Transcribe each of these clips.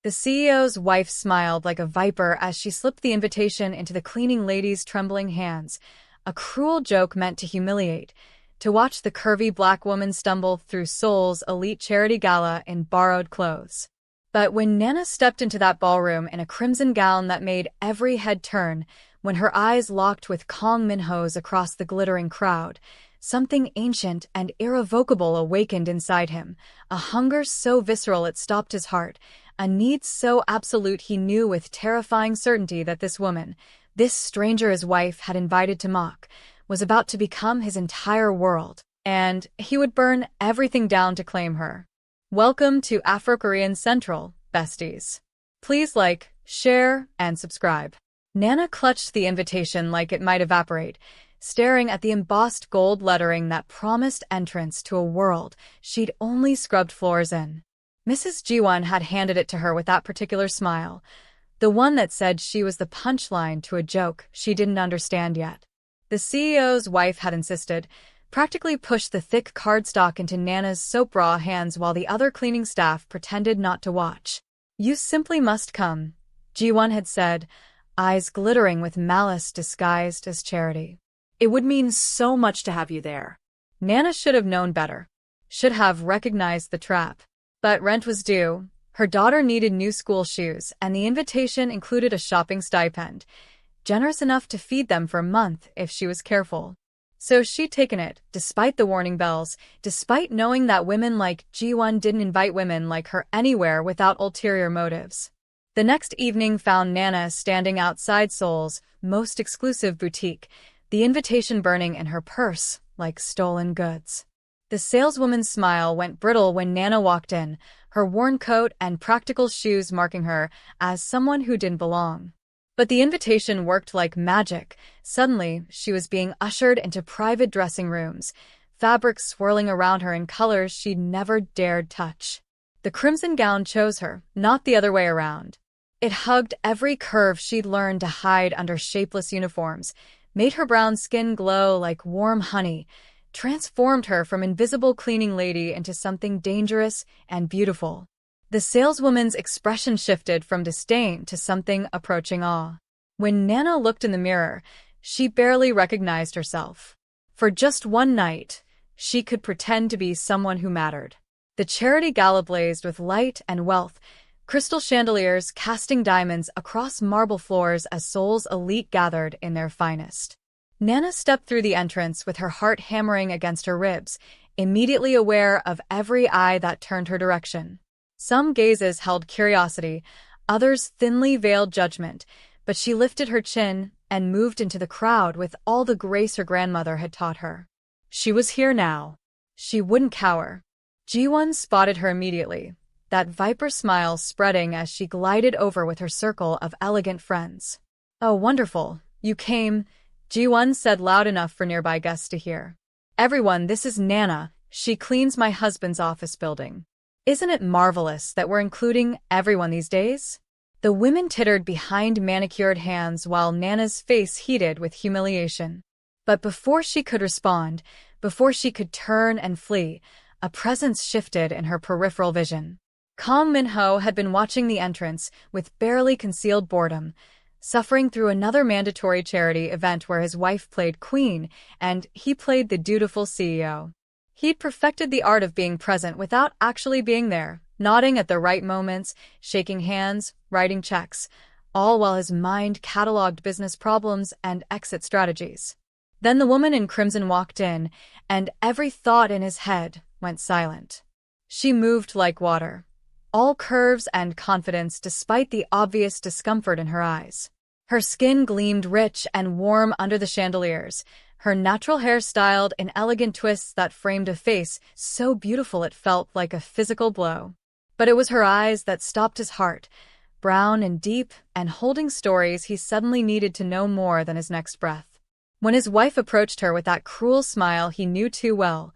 The CEO's wife smiled like a viper as she slipped the invitation into the cleaning lady's trembling hands, a cruel joke meant to humiliate, to watch the curvy black woman stumble through Seoul's elite charity gala in borrowed clothes. But when Nana stepped into that ballroom in a crimson gown that made every head turn, when her eyes locked with Kang Min-ho's across the glittering crowd, something ancient and irrevocable awakened inside him, a hunger so visceral it stopped his heart, a need so absolute he knew with terrifying certainty that this woman, this stranger his wife had invited to mock, was about to become his entire world, and he would burn everything down to claim her. Welcome to Afro-Korean Central, besties. Please like, share, and subscribe. Nana clutched the invitation like it might evaporate, staring at the embossed gold lettering that promised entrance to a world she'd only scrubbed floors in. Mrs. Ji-won had handed it to her with that particular smile, the one that said she was the punchline to a joke she didn't understand yet. The CEO's wife had insisted, practically pushed the thick cardstock into Nana's soap bra hands while the other cleaning staff pretended not to watch. "You simply must come," Ji-won had said, eyes glittering with malice disguised as charity. "It would mean so much to have you there." Nana should have known better. Should have recognized the trap. But rent was due, her daughter needed new school shoes, and the invitation included a shopping stipend, generous enough to feed them for a month if she was careful. So she'd taken it, despite the warning bells, despite knowing that women like Ji-won didn't invite women like her anywhere without ulterior motives. The next evening found Nana standing outside Seoul's most exclusive boutique, the invitation burning in her purse like stolen goods. The saleswoman's smile went brittle when Nana walked in, her worn coat and practical shoes marking her as someone who didn't belong. But the invitation worked like magic. Suddenly, she was being ushered into private dressing rooms, fabrics swirling around her in colors she'd never dared touch. The crimson gown chose her, not the other way around. It hugged every curve she'd learned to hide under shapeless uniforms, made her brown skin glow like warm honey, transformed her from invisible cleaning lady into something dangerous and beautiful. The saleswoman's expression shifted from disdain to something approaching awe. When Nana looked in the mirror, she barely recognized herself. For just one night, she could pretend to be someone who mattered. The charity gala blazed with light and wealth, crystal chandeliers casting diamonds across marble floors as Seoul's elite gathered in their finest. Nana stepped through the entrance with her heart hammering against her ribs, immediately aware of every eye that turned her direction. Some gazes held curiosity, others thinly veiled judgment, but she lifted her chin and moved into the crowd with all the grace her grandmother had taught her. She was here now. She wouldn't cower. Ji-won spotted her immediately, that viper smile spreading as she glided over with her circle of elegant friends. "Oh, wonderful, you came," Ji-won said loud enough for nearby guests to hear. "Everyone, this is Nana. She cleans my husband's office building. Isn't it marvelous that we're including everyone these days?" The women tittered behind manicured hands while Nana's face heated with humiliation. But before she could respond, before she could turn and flee, a presence shifted in her peripheral vision. Kang Min-ho had been watching the entrance with barely concealed boredom, suffering through another mandatory charity event where his wife played queen and he played the dutiful CEO. He'd perfected the art of being present without actually being there, nodding at the right moments, shaking hands, writing checks, all while his mind cataloged business problems and exit strategies. Then the woman in crimson walked in, and every thought in his head went silent. She moved like water, all curves and confidence despite the obvious discomfort in her eyes. Her skin gleamed rich and warm under the chandeliers, her natural hair styled in elegant twists that framed a face so beautiful it felt like a physical blow. But it was her eyes that stopped his heart, brown and deep and holding stories he suddenly needed to know more than his next breath. When his wife approached her with that cruel smile he knew too well,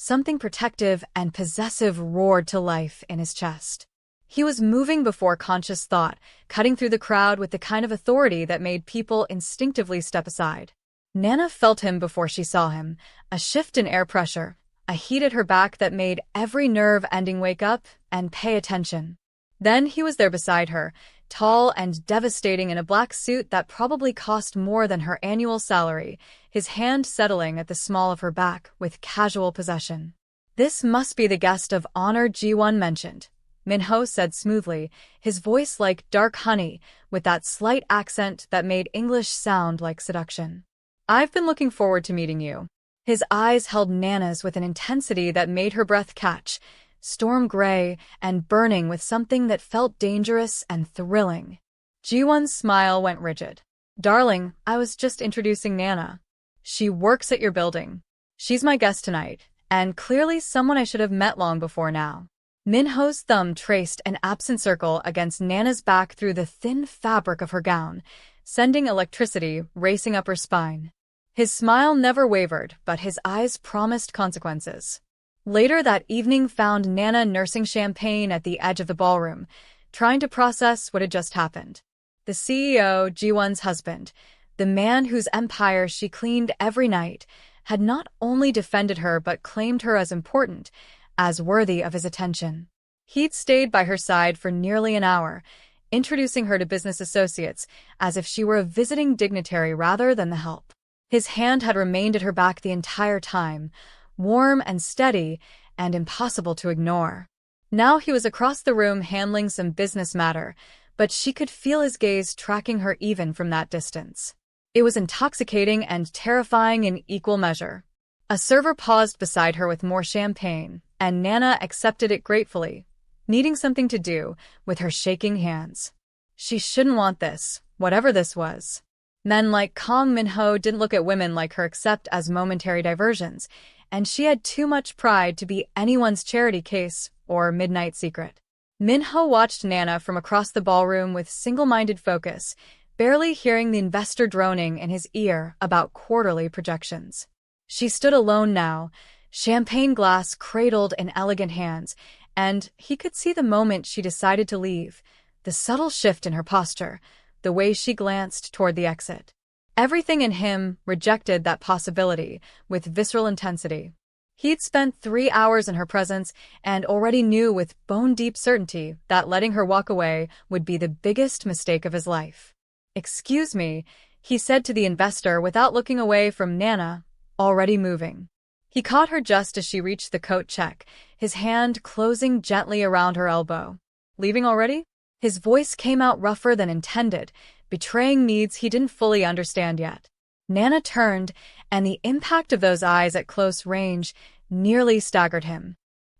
something protective and possessive roared to life in his chest. He was moving before conscious thought, cutting through the crowd with the kind of authority that made people instinctively step aside. Nana felt him before she saw him, a shift in air pressure, a heat at her back that made every nerve ending wake up and pay attention. Then he was there beside her, tall and devastating in a black suit that probably cost more than her annual salary, his hand settling at the small of her back with casual possession. "This must be the guest of honor Ji-won mentioned," Min-ho said smoothly, his voice like dark honey, with that slight accent that made English sound like seduction. "I've been looking forward to meeting you." His eyes held Nana's with an intensity that made her breath catch, storm gray and burning with something that felt dangerous and thrilling. Ji-won's smile went rigid. "Darling, I was just introducing Nana. She works at your building. She's my guest tonight, and clearly someone I should have met long before now." Min-ho's thumb traced an absent circle against Nana's back through the thin fabric of her gown, sending electricity racing up her spine. His smile never wavered, but his eyes promised consequences. Later that evening found Nana nursing champagne at the edge of the ballroom, trying to process what had just happened. The CEO, Ji-won's husband, the man whose empire she cleaned every night, had not only defended her but claimed her as important, as worthy of his attention. He'd stayed by her side for nearly an hour, introducing her to business associates as if she were a visiting dignitary rather than the help. His hand had remained at her back the entire time, warm and steady and impossible to ignore. Now he was across the room handling some business matter, but she could feel his gaze tracking her even from that distance. It was intoxicating and terrifying in equal measure. A server paused beside her with more champagne, and Nana accepted it gratefully, needing something to do with her shaking hands. She shouldn't want this, whatever this was. Men like Kang Min-ho didn't look at women like her except as momentary diversions, and she had too much pride to be anyone's charity case or midnight secret. Min-ho watched Nana from across the ballroom with single-minded focus, barely hearing the investor droning in his ear about quarterly projections. She stood alone now, champagne glass cradled in elegant hands, and he could see the moment she decided to leave, the subtle shift in her posture, the way she glanced toward the exit. Everything in him rejected that possibility with visceral intensity. He'd spent 3 hours in her presence and already knew with bone-deep certainty that letting her walk away would be the biggest mistake of his life. "Excuse me," he said to the investor without looking away from Nana, already moving. He caught her just as she reached the coat check, his hand closing gently around her elbow. "Leaving already?" His voice came out rougher than intended, betraying needs he didn't fully understand yet. Nana turned, and the impact of those eyes at close range nearly staggered him.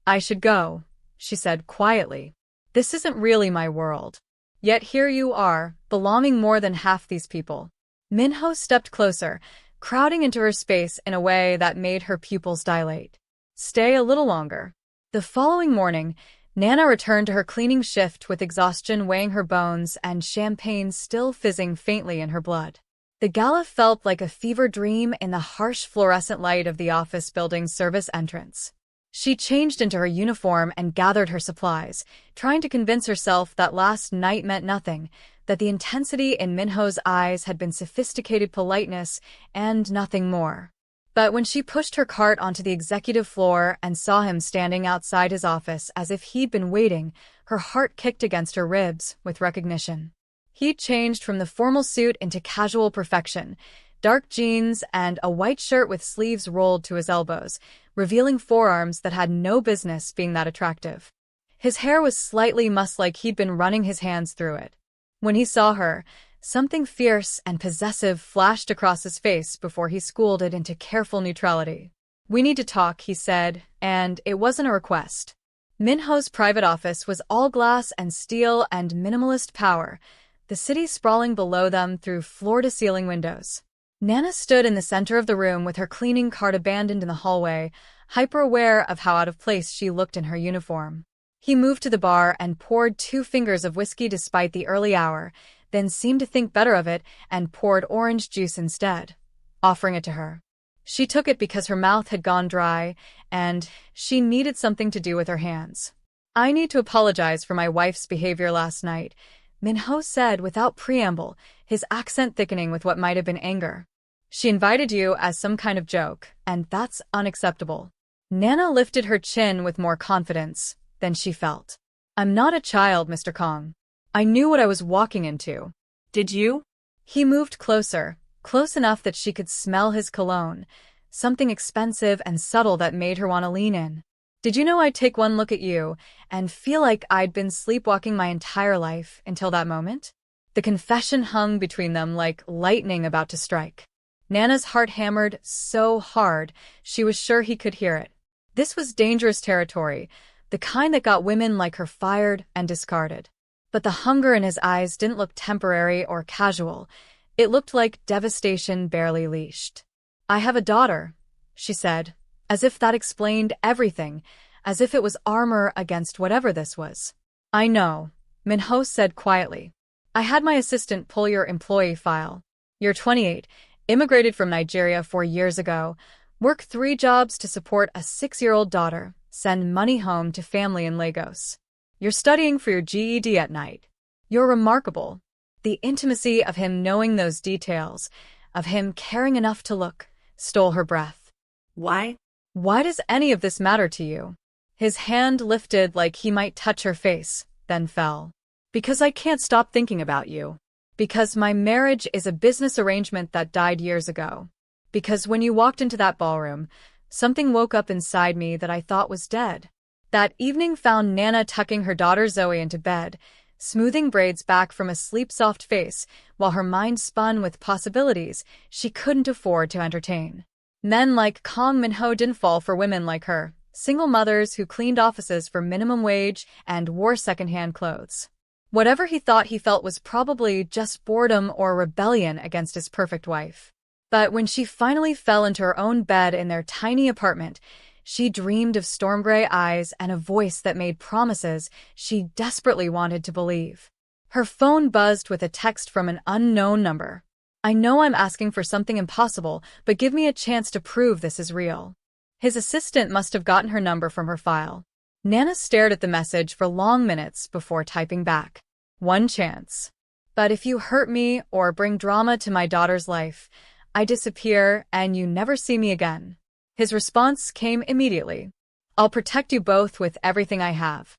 "I should go," she said quietly. "This isn't really my world. Yet here you are, belonging more than half these people." Min-ho stepped closer, crowding into her space in a way that made her pupils dilate. "Stay a little longer." The following morning, Nana returned to her cleaning shift with exhaustion weighing her bones and champagne still fizzing faintly in her blood. The gala felt like a fever dream in the harsh fluorescent light of the office building's service entrance. She changed into her uniform and gathered her supplies, trying to convince herself that last night meant nothing, that the intensity in Min-ho's eyes had been sophisticated politeness and nothing more. But when she pushed her cart onto the executive floor and saw him standing outside his office as if he'd been waiting, her heart kicked against her ribs with recognition. He'd changed from the formal suit into casual perfection, dark jeans and a white shirt with sleeves rolled to his elbows, revealing forearms that had no business being that attractive. His hair was slightly mussed like he'd been running his hands through it. When he saw her, something fierce and possessive flashed across his face before he schooled it into careful neutrality. "We need to talk," he said, and it wasn't a request. Min-ho's private office was all glass and steel and minimalist power, the city sprawling below them through floor-to-ceiling windows. Nana stood in the center of the room with her cleaning cart abandoned in the hallway, hyper-aware of how out of place she looked in her uniform. He moved to the bar and poured 2 fingers of whiskey despite the early hour, then seemed to think better of it and poured orange juice instead, offering it to her. She took it because her mouth had gone dry, and she needed something to do with her hands. "I need to apologize for my wife's behavior last night," Min-ho said without preamble, his accent thickening with what might have been anger. "She invited you as some kind of joke, and that's unacceptable." Nana lifted her chin with more confidence than she felt. I'm not a child, Mr. Kang. I knew what I was walking into. Did you? He moved closer, close enough that she could smell his cologne, something expensive and subtle that made her want to lean in. Did you know I'd take one look at you and feel like I'd been sleepwalking my entire life until that moment? The confession hung between them like lightning about to strike. Nana's heart hammered so hard she was sure he could hear it. This was dangerous territory, the kind that got women like her fired and discarded. But the hunger in his eyes didn't look temporary or casual. It looked like devastation barely leashed. I have a daughter, she said, as if that explained everything, as if it was armor against whatever this was. I know, Min-ho said quietly. I had my assistant pull your employee file. You're 28, immigrated from Nigeria 4 years ago, work 3 jobs to support a 6-year-old daughter, send money home to family in Lagos. You're studying for your GED at night. You're remarkable. The intimacy of him knowing those details, of him caring enough to look, stole her breath. Why? Why does any of this matter to you? His hand lifted like he might touch her face, then fell. Because I can't stop thinking about you. Because my marriage is a business arrangement that died years ago. Because when you walked into that ballroom, something woke up inside me that I thought was dead. That evening found Nana tucking her daughter Zoe into bed, smoothing braids back from a sleep-soft face, while her mind spun with possibilities she couldn't afford to entertain. Men like Kang Min-ho didn't fall for women like her, single mothers who cleaned offices for minimum wage and wore secondhand clothes. Whatever he thought he felt was probably just boredom or rebellion against his perfect wife. But when she finally fell into her own bed in their tiny apartment, she dreamed of storm-gray eyes and a voice that made promises she desperately wanted to believe. Her phone buzzed with a text from an unknown number. I know I'm asking for something impossible, but give me a chance to prove this is real. His assistant must have gotten her number from her file. Nana stared at the message for long minutes before typing back. One chance. But if you hurt me or bring drama to my daughter's life, I disappear and you never see me again. His response came immediately. I'll protect you both with everything I have.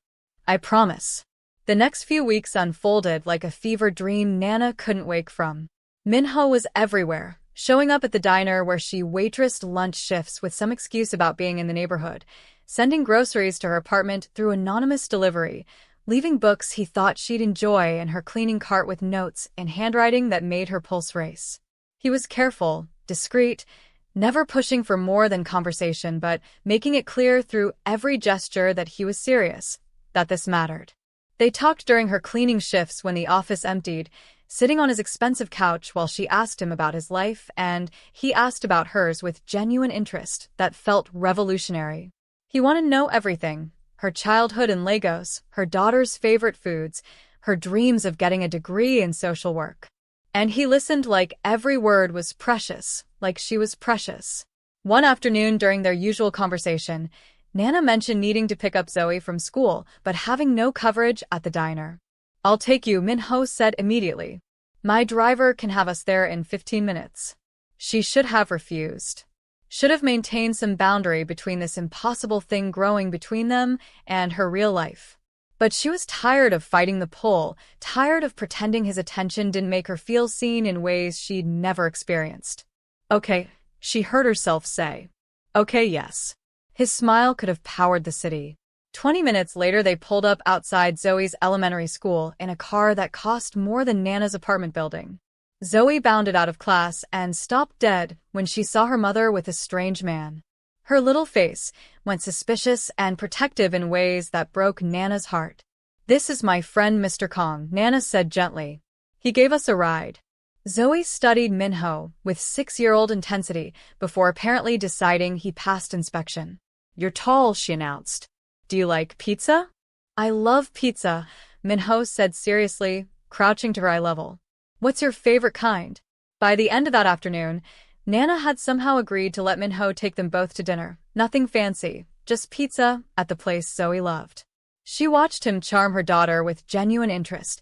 I promise. The next few weeks unfolded like a fever dream Nana couldn't wake from. Min-ho was everywhere, showing up at the diner where she waitressed lunch shifts with some excuse about being in the neighborhood, sending groceries to her apartment through anonymous delivery, leaving books he thought she'd enjoy in her cleaning cart with notes in handwriting that made her pulse race. He was careful, discreet, never pushing for more than conversation but making it clear through every gesture that he was serious, that this mattered. They talked during her cleaning shifts when the office emptied, sitting on his expensive couch while she asked him about his life and he asked about hers with genuine interest that felt revolutionary. He wanted to know everything, her childhood in Lagos, her daughter's favorite foods, her dreams of getting a degree in social work. And he listened like every word was precious, like she was precious. One afternoon during their usual conversation, Nana mentioned needing to pick up Zoe from school but having no coverage at the diner. I'll take you, Min-ho said immediately. My driver can have us there in 15 minutes. She should have refused. Should have maintained some boundary between this impossible thing growing between them and her real life. But she was tired of fighting the pull, tired of pretending his attention didn't make her feel seen in ways she'd never experienced. Okay, she heard herself say. Okay, yes. His smile could have powered the city. 20 minutes later they pulled up outside Zoe's elementary school in a car that cost more than Nana's apartment building. Zoe bounded out of class and stopped dead when she saw her mother with a strange man. Her little face went suspicious and protective in ways that broke Nana's heart. This is my friend Mr. Kang, Nana said gently. He gave us a ride. Zoe studied Min-ho with 6-year-old intensity before apparently deciding he passed inspection. You're tall, she announced. Do you like pizza? I love pizza, Min-ho said seriously, crouching to her eye level. What's your favorite kind? By the end of that afternoon, Nana had somehow agreed to let Min-ho take them both to dinner. Nothing fancy, just pizza at the place Zoe loved. She watched him charm her daughter with genuine interest,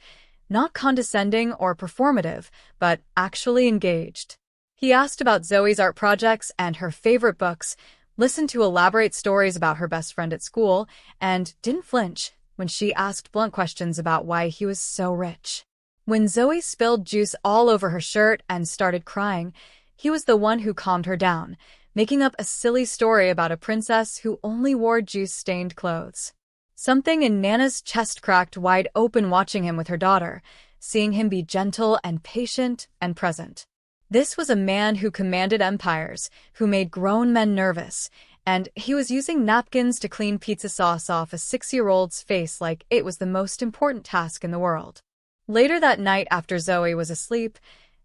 not condescending or performative, but actually engaged. He asked about Zoe's art projects and her favorite books, listened to elaborate stories about her best friend at school, and didn't flinch, when she asked blunt questions about why he was so rich. When Zoe spilled juice all over her shirt and started crying, he was the one who calmed her down, making up a silly story about a princess who only wore juice-stained clothes. Something in Nana's chest cracked wide open watching him with her daughter, seeing him be gentle and patient and present. This was a man who commanded empires, who made grown men nervous, and he was using napkins to clean pizza sauce off a 6-year-old's face like it was the most important task in the world. Later that night, after Zoe was asleep,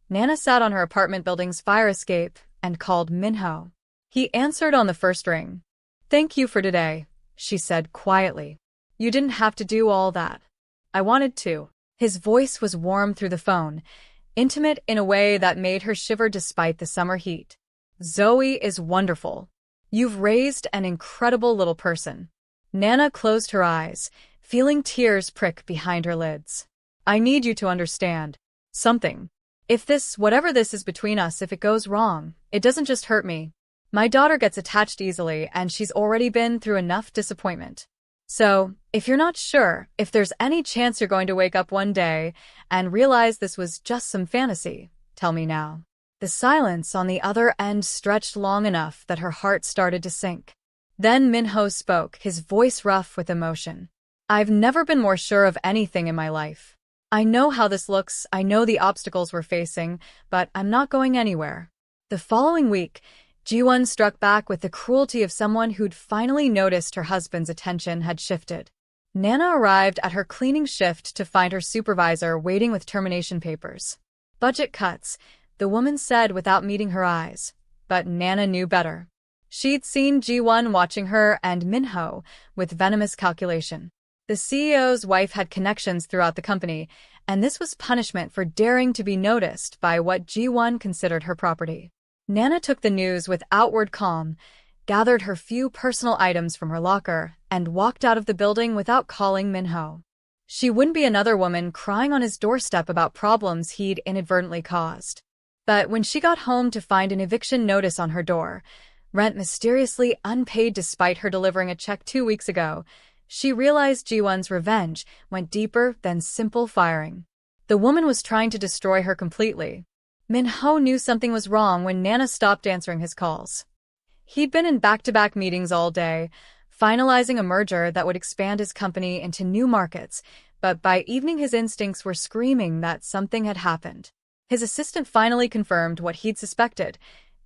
Nana sat on her apartment building's fire escape and called Min-ho. He answered on the first ring. "Thank you for today," she said quietly. "You didn't have to do all that. I wanted to." His voice was warm through the phone, intimate in a way that made her shiver despite the summer heat. "Zoe is wonderful. You've raised an incredible little person." Nana closed her eyes, feeling tears prick behind her lids. "I need you to understand something. If this, whatever this is between us, if it goes wrong, it doesn't just hurt me. My daughter gets attached easily, and she's already been through enough disappointment. So, if you're not sure, if there's any chance you're going to wake up one day and realize this was just some fantasy, tell me now." The silence on the other end stretched long enough that her heart started to sink. Then Min-ho spoke, his voice rough with emotion. "I've never been more sure of anything in my life. I know how this looks, I know the obstacles we're facing, but I'm not going anywhere." The following week, Ji-won struck back with the cruelty of someone who'd finally noticed her husband's attention had shifted. Nana arrived at her cleaning shift to find her supervisor waiting with termination papers. "Budget cuts," the woman said without meeting her eyes. But Nana knew better. She'd seen Ji-won watching her and Min-ho with venomous calculation. The CEO's wife had connections throughout the company, and this was punishment for daring to be noticed by what Ji-won considered her property. Nana took the news with outward calm, gathered her few personal items from her locker, and walked out of the building without calling Min-ho. She wouldn't be another woman crying on his doorstep about problems he'd inadvertently caused. But when she got home to find an eviction notice on her door, rent mysteriously unpaid despite her delivering a check 2 weeks ago, she realized Ji-won's revenge went deeper than simple firing. The woman was trying to destroy her completely. Min-ho knew something was wrong when Nana stopped answering his calls. He'd been in back-to-back meetings all day, finalizing a merger that would expand his company into new markets, but by evening his instincts were screaming that something had happened. His assistant finally confirmed what he'd suspected.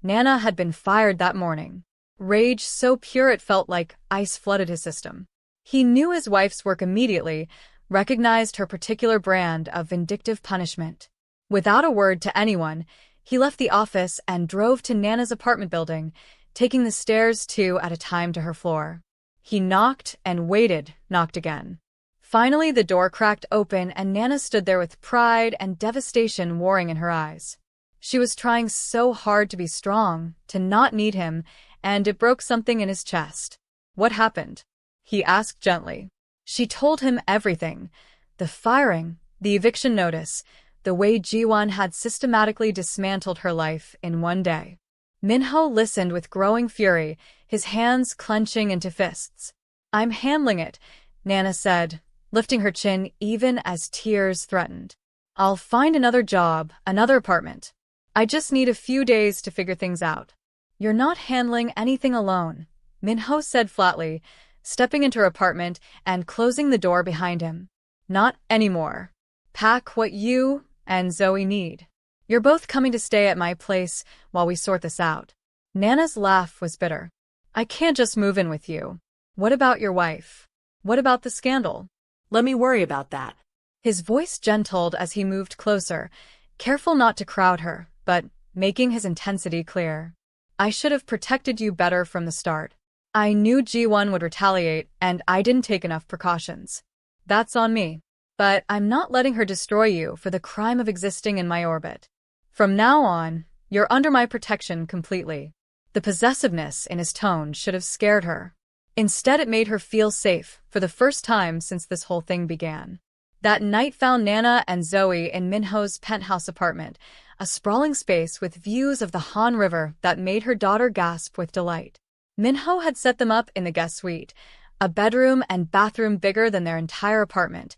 Nana had been fired that morning. Rage so pure it felt like ice flooded his system. He knew his wife's work immediately, recognized her particular brand of vindictive punishment. Without a word to anyone, he left the office and drove to Nana's apartment building, taking the stairs 2 at a time to her floor. He knocked and waited, knocked again. Finally, the door cracked open and Nana stood there with pride and devastation warring in her eyes. She was trying so hard to be strong, to not need him, and it broke something in his chest. "What happened?" he asked gently. She told him everything. The firing, the eviction notice, the way Ji-won had systematically dismantled her life in one day. Min-ho listened with growing fury, his hands clenching into fists. "I'm handling it," Nana said, lifting her chin even as tears threatened. "I'll find another job, another apartment. I just need a few days to figure things out." "You're not handling anything alone," Min-ho said flatly, stepping into her apartment and closing the door behind him. "Not anymore. Pack what you and Zoe need. You're both coming to stay at my place while we sort this out." Nana's laugh was bitter. "I can't just move in with you. What about your wife? What about the scandal?" "Let me worry about that." His voice gentled as he moved closer, careful not to crowd her, but making his intensity clear. "I should have protected you better from the start. I knew Ji-won would retaliate, and I didn't take enough precautions. That's on me. But I'm not letting her destroy you for the crime of existing in my orbit. From now on, you're under my protection completely." The possessiveness in his tone should have scared her. Instead, it made her feel safe for the first time since this whole thing began. That night found Nana and Zoe in Min-ho's penthouse apartment, a sprawling space with views of the Han River that made her daughter gasp with delight. Min-ho had set them up in the guest suite, a bedroom and bathroom bigger than their entire apartment,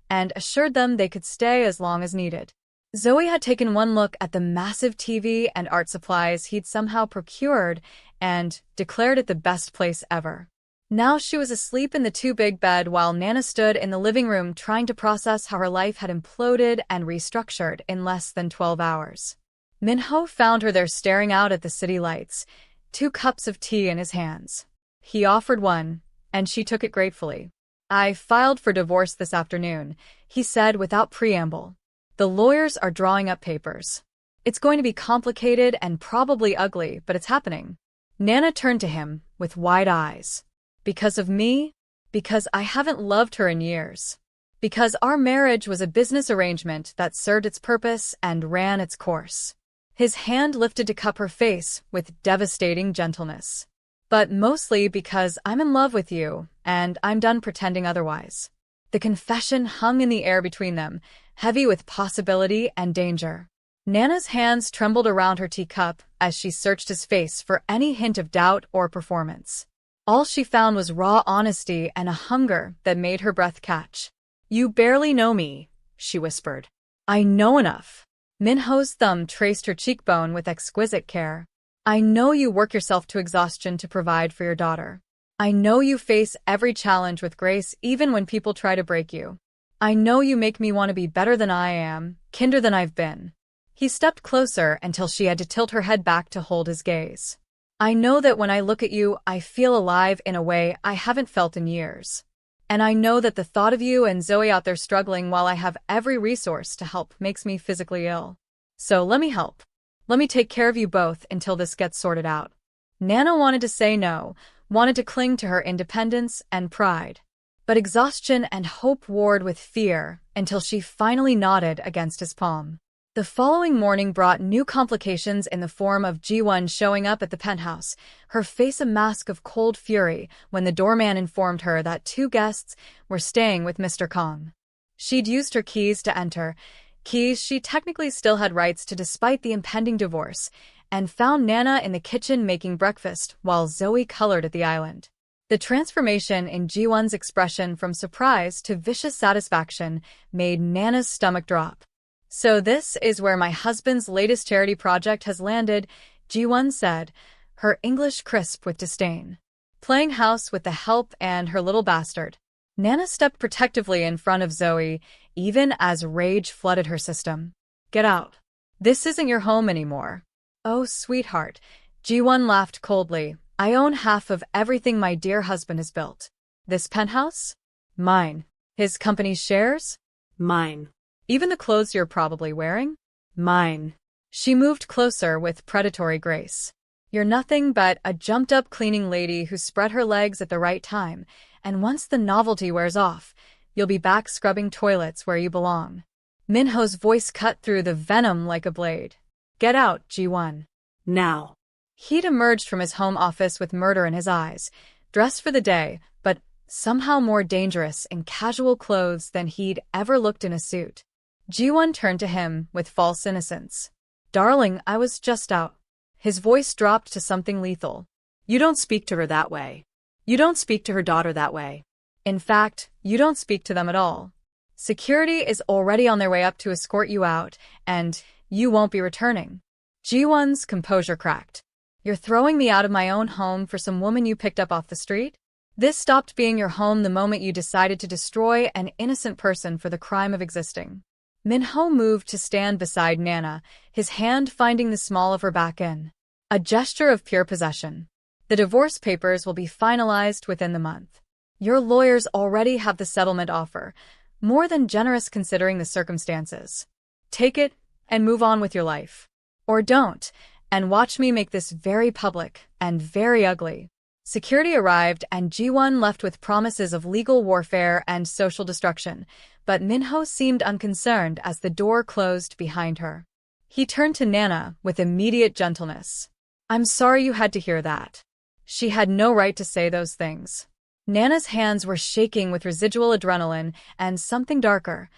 and assured them they could stay as long as needed. Zoe had taken one look at the massive TV and art supplies he'd somehow procured and declared it the best place ever. Now she was asleep in the too-big bed while Nana stood in the living room trying to process how her life had imploded and restructured in less than 12 hours. Min-ho found her there staring out at the city lights, 2 cups of tea in his hands. He offered one, and she took it gratefully. "I filed for divorce this afternoon," he said without preamble. "The lawyers are drawing up papers. It's going to be complicated and probably ugly, but it's happening." Nana turned to him with wide eyes. "Because of me? Because I haven't loved her in years. Because our marriage was a business arrangement that served its purpose and ran its course." His hand lifted to cup her face with devastating gentleness. "But mostly because I'm in love with you, and I'm done pretending otherwise." The confession hung in the air between them, heavy with possibility and danger. Nana's hands trembled around her teacup as she searched his face for any hint of doubt or performance. All she found was raw honesty and a hunger that made her breath catch. "You barely know me," she whispered. "I know enough." Min-ho's thumb traced her cheekbone with exquisite care. "I know you work yourself to exhaustion to provide for your daughter. I know you face every challenge with grace even when people try to break you. I know you make me want to be better than I am, kinder than I've been." He stepped closer until she had to tilt her head back to hold his gaze. "I know that when I look at you, I feel alive in a way I haven't felt in years. And I know that the thought of you and Zoe out there struggling while I have every resource to help makes me physically ill. So let me help. Let me take care of you both until this gets sorted out." Nana wanted to say no, wanted to cling to her independence and pride. But exhaustion and hope warred with fear until she finally nodded against his palm. The following morning brought new complications in the form of Ji-won showing up at the penthouse, her face a mask of cold fury when the doorman informed her that 2 guests were staying with Mr. Kang. She'd used her keys to enter, keys she technically still had rights to despite the impending divorce, and found Nana in the kitchen making breakfast while Zoe colored at the island. The transformation in Ji-won's expression from surprise to vicious satisfaction made Nana's stomach drop. "So this is where my husband's latest charity project has landed," Ji-won said, her English crisp with disdain. "Playing house with the help and her little bastard." Nana stepped protectively in front of Zoe, even as rage flooded her system. "Get out. This isn't your home anymore." "Oh, sweetheart," Ji-won laughed coldly. "I own half of everything my dear husband has built. This penthouse? Mine. His company's shares? Mine. Even the clothes you're probably wearing? Mine." She moved closer with predatory grace. "You're nothing but a jumped-up cleaning lady who spread her legs at the right time, and once the novelty wears off, you'll be back scrubbing toilets where you belong." Min-ho's voice cut through the venom like a blade. "Get out, Ji-won. Now." He'd emerged from his home office with murder in his eyes, dressed for the day, but somehow more dangerous in casual clothes than he'd ever looked in a suit. Ji-won turned to him with false innocence. "Darling, I was just out." His voice dropped to something lethal. "You don't speak to her that way. You don't speak to her daughter that way. In fact, you don't speak to them at all. Security is already on their way up to escort you out, and you won't be returning." Ji-won's composure cracked. "You're throwing me out of my own home for some woman you picked up off the street? This stopped being your home the moment you decided to destroy an innocent person for the crime of existing." Min-ho moved to stand beside Nana, his hand finding the small of her back in. A gesture of pure possession. "The divorce papers will be finalized within the month. Your lawyers already have the settlement offer, more than generous considering the circumstances. Take it and move on with your life. Or don't, and watch me make this very public and very ugly." Security arrived and Ji-won left with promises of legal warfare and social destruction, but Min-ho seemed unconcerned as the door closed behind her. He turned to Nana with immediate gentleness. "I'm sorry you had to hear that." She had no right to say those things. Nana's hands were shaking with residual adrenaline and something darker.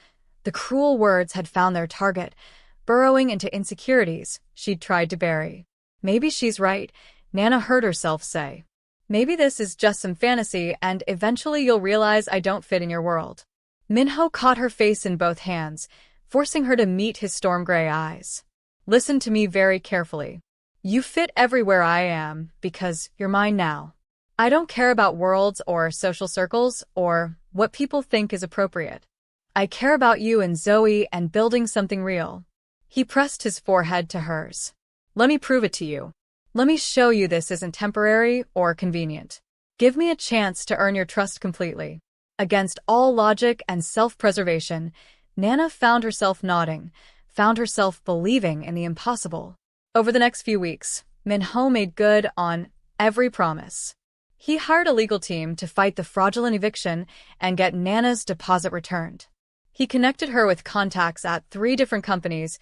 The cruel words had found their target, burrowing into insecurities she'd tried to bury. "Maybe she's right," Nana heard herself say. Maybe this is just some fantasy and eventually you'll realize I don't fit in your world. Min-ho caught her face in both hands, forcing her to meet his storm-gray eyes. Listen to me very carefully. You fit everywhere I am because you're mine now. I don't care about worlds or social circles or what people think is appropriate. I care about you and Zoe and building something real. He pressed his forehead to hers. Let me prove it to you. Let me show you this isn't temporary or convenient. Give me a chance to earn your trust completely. Against all logic and self-preservation, Nana found herself nodding, found herself believing in the impossible. Over the next few weeks, Min-ho made good on every promise. He hired a legal team to fight the fraudulent eviction and get Nana's deposit returned. He connected her with contacts at 3 different companies,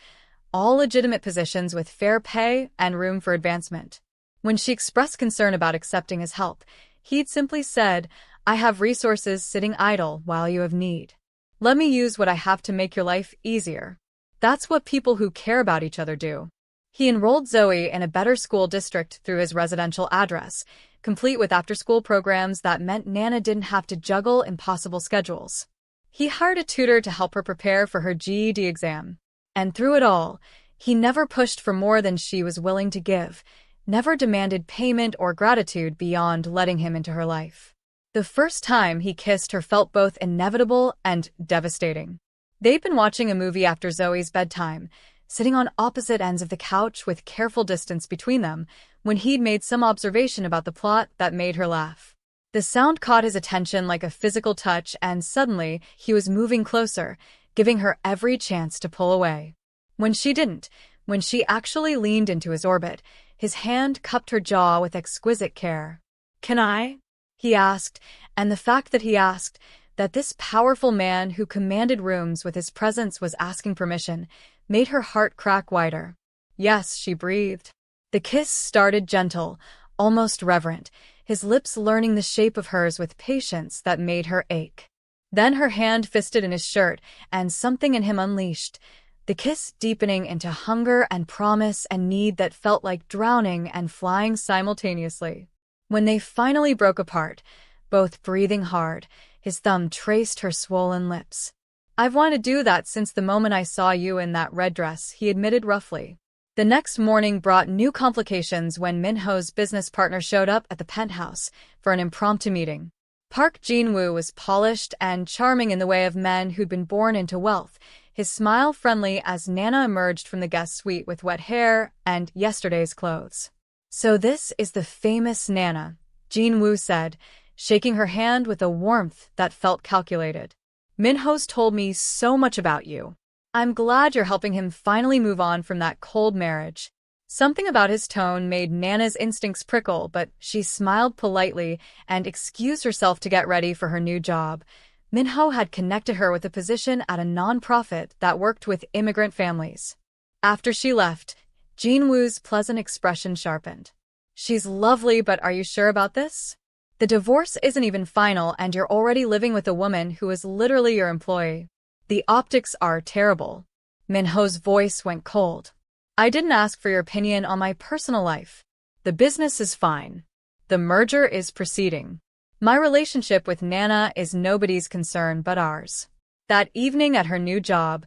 all legitimate positions with fair pay and room for advancement. When she expressed concern about accepting his help, he'd simply said, I have resources sitting idle while you have need. Let me use what I have to make your life easier. That's what people who care about each other do. He enrolled Zoe in a better school district through his residential address, complete with after-school programs that meant Nana didn't have to juggle impossible schedules. He hired a tutor to help her prepare for her GED exam. And through it all, he never pushed for more than she was willing to give, never demanded payment or gratitude beyond letting him into her life. The first time he kissed her felt both inevitable and devastating. They'd been watching a movie after Zoe's bedtime, sitting on opposite ends of the couch with careful distance between them, when he'd made some observation about the plot that made her laugh. The sound caught his attention like a physical touch, and suddenly he was moving closer, giving her every chance to pull away. When she didn't, when she actually leaned into his orbit, his hand cupped her jaw with exquisite care. Can I? He asked, and the fact that he asked, that this powerful man who commanded rooms with his presence was asking permission, made her heart crack wider. Yes, she breathed. The kiss started gentle, almost reverent, his lips learning the shape of hers with patience that made her ache. Then her hand fisted in his shirt, and something in him unleashed, the kiss deepening into hunger and promise and need that felt like drowning and flying simultaneously. When they finally broke apart, both breathing hard, his thumb traced her swollen lips. I've wanted to do that since the moment I saw you in that red dress, he admitted roughly. The next morning brought new complications when Min-ho's business partner showed up at the penthouse for an impromptu meeting. Park Jin-woo was polished and charming in the way of men who'd been born into wealth, his smile friendly as Nana emerged from the guest suite with wet hair and yesterday's clothes. So this is the famous Nana, Jin-woo said, shaking her hand with a warmth that felt calculated. Min-ho's told me so much about you. I'm glad you're helping him finally move on from that cold marriage. Something about his tone made Nana's instincts prickle, but she smiled politely and excused herself to get ready for her new job. Min-ho had connected her with a position at a non-profit that worked with immigrant families. After she left, Jin-woo's pleasant expression sharpened. She's lovely, but are you sure about this? The divorce isn't even final and you're already living with a woman who is literally your employee. The optics are terrible. Min-ho's voice went cold. I didn't ask for your opinion on my personal life. The business is fine. The merger is proceeding. My relationship with Nana is nobody's concern but ours. That evening at her new job,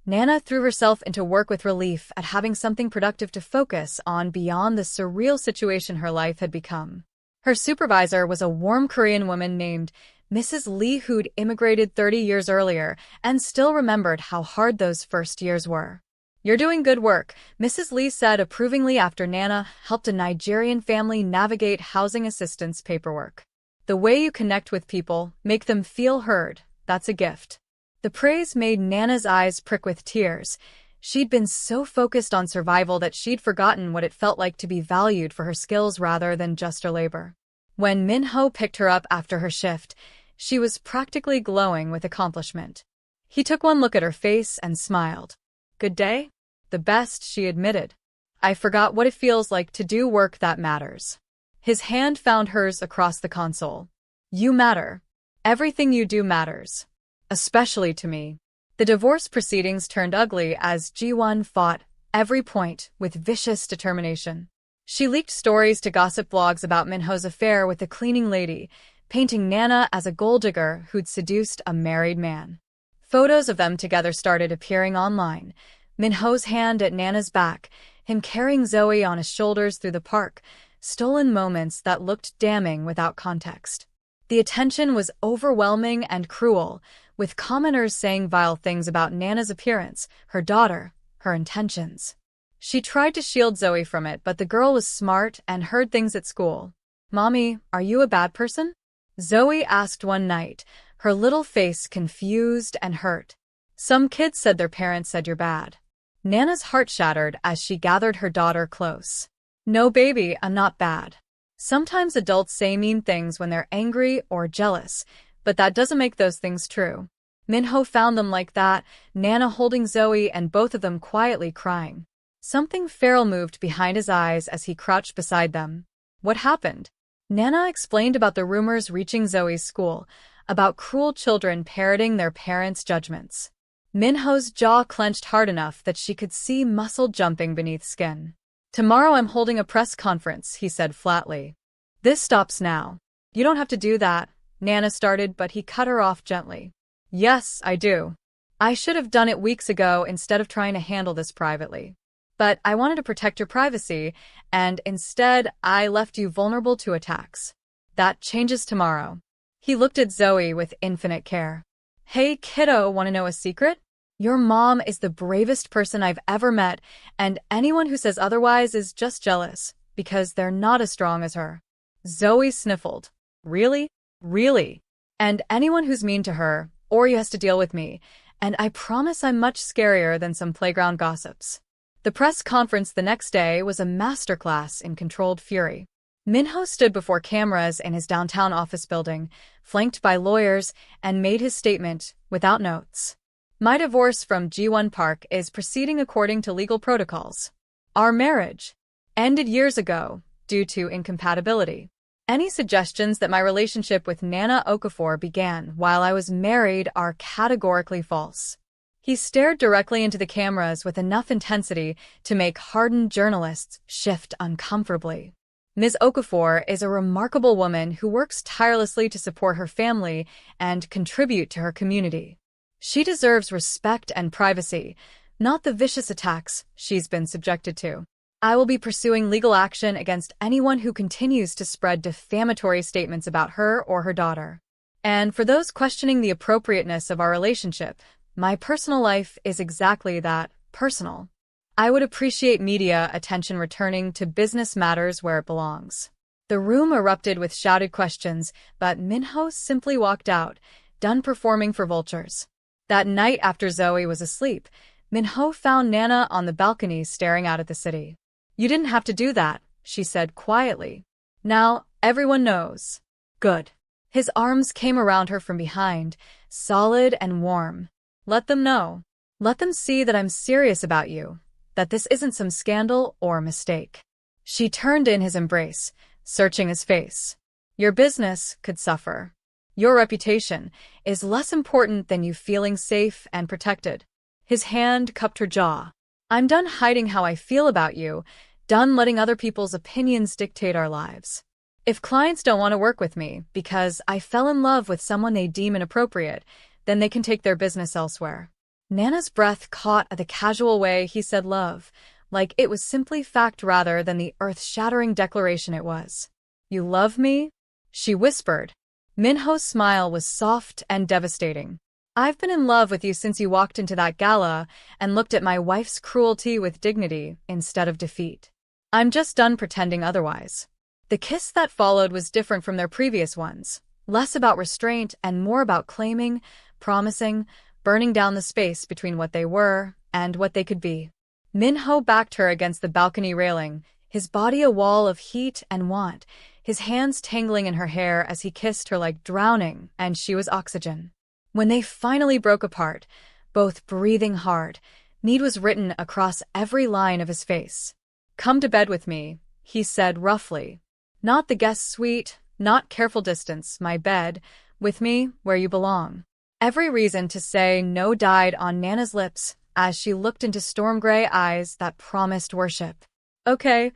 Nana threw herself into work with relief at having something productive to focus on beyond the surreal situation her life had become. Her supervisor was a warm Korean woman named Mrs. Lee who'd immigrated 30 years earlier and still remembered how hard those first years were. You're doing good work, Mrs. Lee said approvingly after Nana helped a Nigerian family navigate housing assistance paperwork. The way you connect with people, make them feel heard, that's a gift. The praise made Nana's eyes prick with tears. She'd been so focused on survival that she'd forgotten what it felt like to be valued for her skills rather than just her labor. When Min-ho picked her up after her shift, she was practically glowing with accomplishment. He took one look at her face and smiled. Good day? The best, she admitted. I forgot what it feels like to do work that matters. His hand found hers across the console. You matter. Everything you do matters. Especially to me. The divorce proceedings turned ugly as Ji-won fought every point with vicious determination. She leaked stories to gossip blogs about Min-ho's affair with the cleaning lady, painting Nana as a gold digger who'd seduced a married man. Photos of them together started appearing online. Min-ho's hand at Nana's back, him carrying Zoe on his shoulders through the park, stolen moments that looked damning without context. The attention was overwhelming and cruel, with commenters saying vile things about Nana's appearance, her daughter, her intentions. She tried to shield Zoe from it, but the girl was smart and heard things at school. "Mommy, are you a bad person?" Zoe asked one night, her little face confused and hurt. "Some kids said their parents said you're bad." Nana's heart shattered as she gathered her daughter close. "No, baby, I'm not bad. Sometimes adults say mean things when they're angry or jealous, but that doesn't make those things true." Min-ho found them like that, Nana holding Zoe and both of them quietly crying. Something feral moved behind his eyes as he crouched beside them. "What happened?" Nana explained about the rumors reaching Zoe's school, about cruel children parroting their parents' judgments. Min-ho's jaw clenched hard enough that she could see muscle jumping beneath skin. "Tomorrow I'm holding a press conference," he said flatly. "This stops now." "You don't have to do that," Nana started, but he cut her off gently. "Yes, I do. I should have done it weeks ago instead of trying to handle this privately. But I wanted to protect your privacy, and instead I left you vulnerable to attacks. That changes tomorrow." He looked at Zoe with infinite care. "Hey, kiddo, want to know a secret? Your mom is the bravest person I've ever met, and anyone who says otherwise is just jealous, because they're not as strong as her." Zoe sniffled. "Really? Really? And anyone who's mean to her, or you has to deal with me, and I promise I'm much scarier than some playground gossips." The press conference the next day was a masterclass in controlled fury. Min-ho stood before cameras in his downtown office building, flanked by lawyers, and made his statement without notes. "My divorce from Ji-won Park is proceeding according to legal protocols. Our marriage ended years ago due to incompatibility. Any suggestions that my relationship with Nana Okafor began while I was married are categorically false." He stared directly into the cameras with enough intensity to make hardened journalists shift uncomfortably. "Ms. Okafor is a remarkable woman who works tirelessly to support her family and contribute to her community. She deserves respect and privacy, not the vicious attacks she's been subjected to. I will be pursuing legal action against anyone who continues to spread defamatory statements about her or her daughter. And for those questioning the appropriateness of our relationship, my personal life is exactly that, personal. I would appreciate media attention returning to business matters where it belongs." The room erupted with shouted questions, but Min-ho simply walked out, done performing for vultures. That night after Zoe was asleep, Min-ho found Nana on the balcony staring out at the city. "You didn't have to do that," she said quietly. "Now, everyone knows." "Good." His arms came around her from behind, solid and warm. "Let them know. Let them see that I'm serious about you, that this isn't some scandal or mistake." She turned in his embrace, searching his face. "Your business could suffer. Your reputation is less important than you feeling safe and protected." His hand cupped her jaw. "I'm done hiding how I feel about you, done letting other people's opinions dictate our lives. If clients don't want to work with me because I fell in love with someone they deem inappropriate, then they can take their business elsewhere." Nana's breath caught at the casual way he said love, like it was simply fact rather than the earth-shattering declaration it was. "You love me?" she whispered. Min-ho's smile was soft and devastating. "I've been in love with you since you walked into that gala and looked at my wife's cruelty with dignity instead of defeat. I'm just done pretending otherwise." The kiss that followed was different from their previous ones, less about restraint and more about claiming, promising, burning down the space between what they were and what they could be. Min-ho backed her against the balcony railing, his body a wall of heat and want, his hands tangling in her hair as he kissed her like drowning, and she was oxygen. When they finally broke apart, both breathing hard, need was written across every line of his face. "Come to bed with me," he said roughly. "Not the guest suite, not careful distance, my bed, with me where you belong." Every reason to say no died on Nana's lips as she looked into storm-gray eyes that promised worship. "Okay,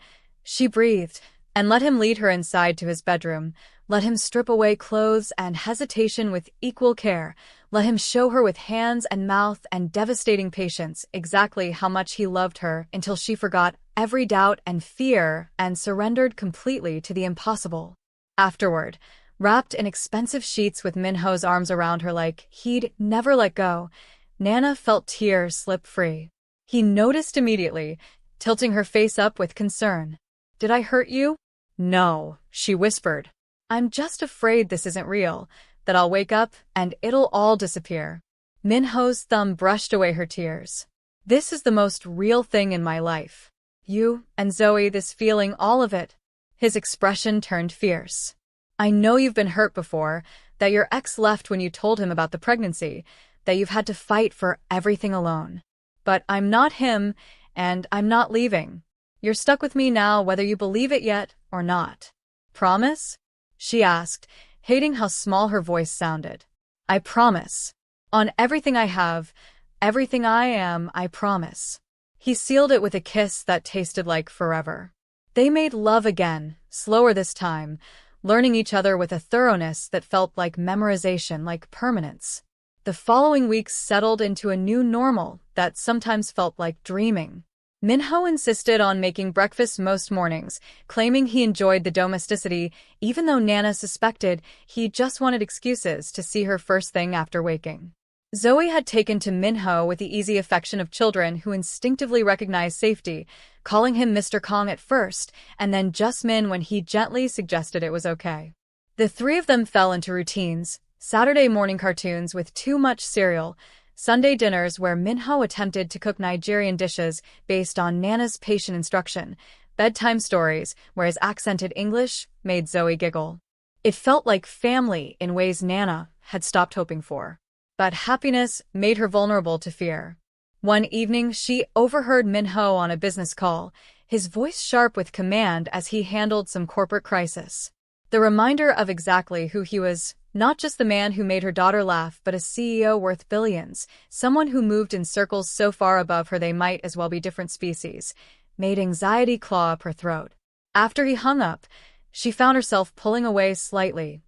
She breathed, and let him lead her inside to his bedroom. Let him strip away clothes and hesitation with equal care. Let him show her with hands and mouth and devastating patience exactly how much he loved her until she forgot every doubt and fear and surrendered completely to the impossible. Afterward, wrapped in expensive sheets with Min-ho's arms around her like he'd never let go, Nana felt tears slip free. He noticed immediately, tilting her face up with concern. "Did I hurt you?" "No," she whispered. "I'm just afraid this isn't real, that I'll wake up and it'll all disappear." Min-ho's thumb brushed away her tears. "This is the most real thing in my life. You and Zoe, this feeling, all of it." His expression turned fierce. "I know you've been hurt before, that your ex left when you told him about the pregnancy, that you've had to fight for everything alone. But I'm not him, and I'm not leaving. You're stuck with me now whether you believe it yet or not. Promise?" she asked, hating how small her voice sounded. "I promise. On everything I have, everything I am, I promise." He sealed it with a kiss that tasted like forever. They made love again, slower this time, learning each other with a thoroughness that felt like memorization, like permanence. The following weeks settled into a new normal that sometimes felt like dreaming. Min-ho insisted on making breakfast most mornings, claiming he enjoyed the domesticity, even though Nana suspected he just wanted excuses to see her first thing after waking. Zoe had taken to Min-ho with the easy affection of children who instinctively recognize safety, calling him Mr. Kang at first, and then just Min when he gently suggested it was okay. The three of them fell into routines: Saturday morning cartoons with too much cereal, Sunday dinners where Min-ho attempted to cook Nigerian dishes based on Nana's patient instruction, bedtime stories where his accented English made Zoe giggle. It felt like family in ways Nana had stopped hoping for. But happiness made her vulnerable to fear. One evening, she overheard Min-ho on a business call, his voice sharp with command as he handled some corporate crisis. The reminder of exactly who he was, not just the man who made her daughter laugh, but a CEO worth billions, someone who moved in circles so far above her they might as well be different species, made anxiety claw up her throat. After he hung up, she found herself pulling away slightly,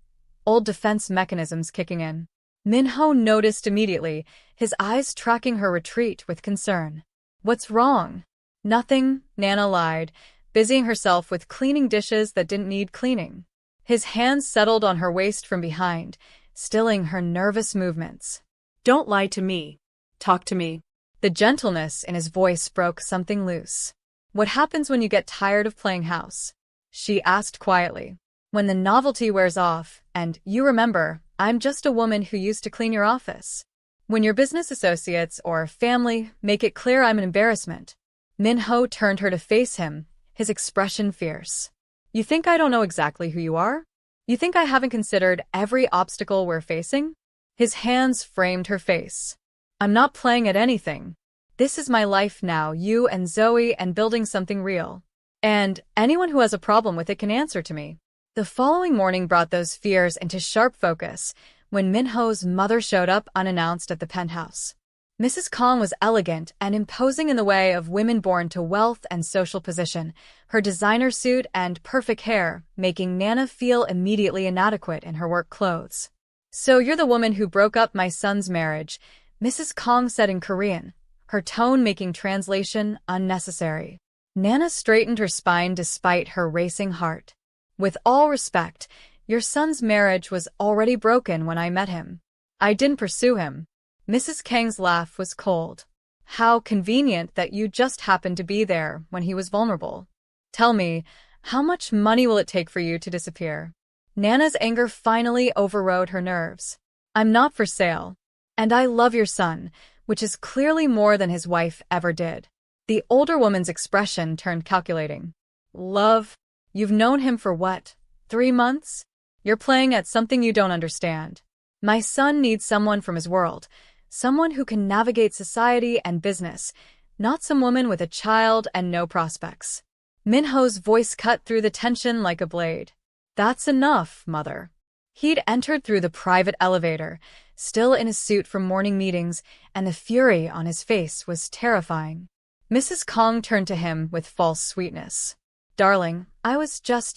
old defense mechanisms kicking in. Min-ho noticed immediately, his eyes tracking her retreat with concern. "What's wrong?" "Nothing," Nana lied, busying herself with cleaning dishes that didn't need cleaning. His hands settled on her waist from behind, stilling her nervous movements. "Don't lie to me. Talk to me." The gentleness in his voice broke something loose. "What happens when you get tired of playing house?" she asked quietly. "When the novelty wears off, and you remember, I'm just a woman who used to clean your office. When your business associates or family make it clear I'm an embarrassment." Min-ho turned her to face him, his expression fierce. "You think I don't know exactly who you are? You think I haven't considered every obstacle we're facing?" His hands framed her face. "I'm not playing at anything. This is my life now, you and Zoe, and building something real. And anyone who has a problem with it can answer to me." The following morning brought those fears into sharp focus when Min-ho's mother showed up unannounced at the penthouse. Mrs. Kang was elegant and imposing in the way of women born to wealth and social position, her designer suit and perfect hair making Nana feel immediately inadequate in her work clothes. "So you're the woman who broke up my son's marriage," Mrs. Kang said in Korean, her tone making translation unnecessary. Nana straightened her spine despite her racing heart. "With all respect, your son's marriage was already broken when I met him. I didn't pursue him." Mrs. Kang's laugh was cold. "How convenient that you just happened to be there when he was vulnerable. Tell me, how much money will it take for you to disappear?" Nana's anger finally overrode her nerves. "I'm not for sale. And I love your son, which is clearly more than his wife ever did." The older woman's expression turned calculating. "Love? You've known him for what, 3 months? You're playing at something you don't understand. My son needs someone from his world, someone who can navigate society and business, not some woman with a child and no prospects." Min-ho's voice cut through the tension like a blade. "That's enough, mother." He'd entered through the private elevator, still in his suit from morning meetings, and the fury on his face was terrifying. Mrs. Kang turned to him with false sweetness. Darling,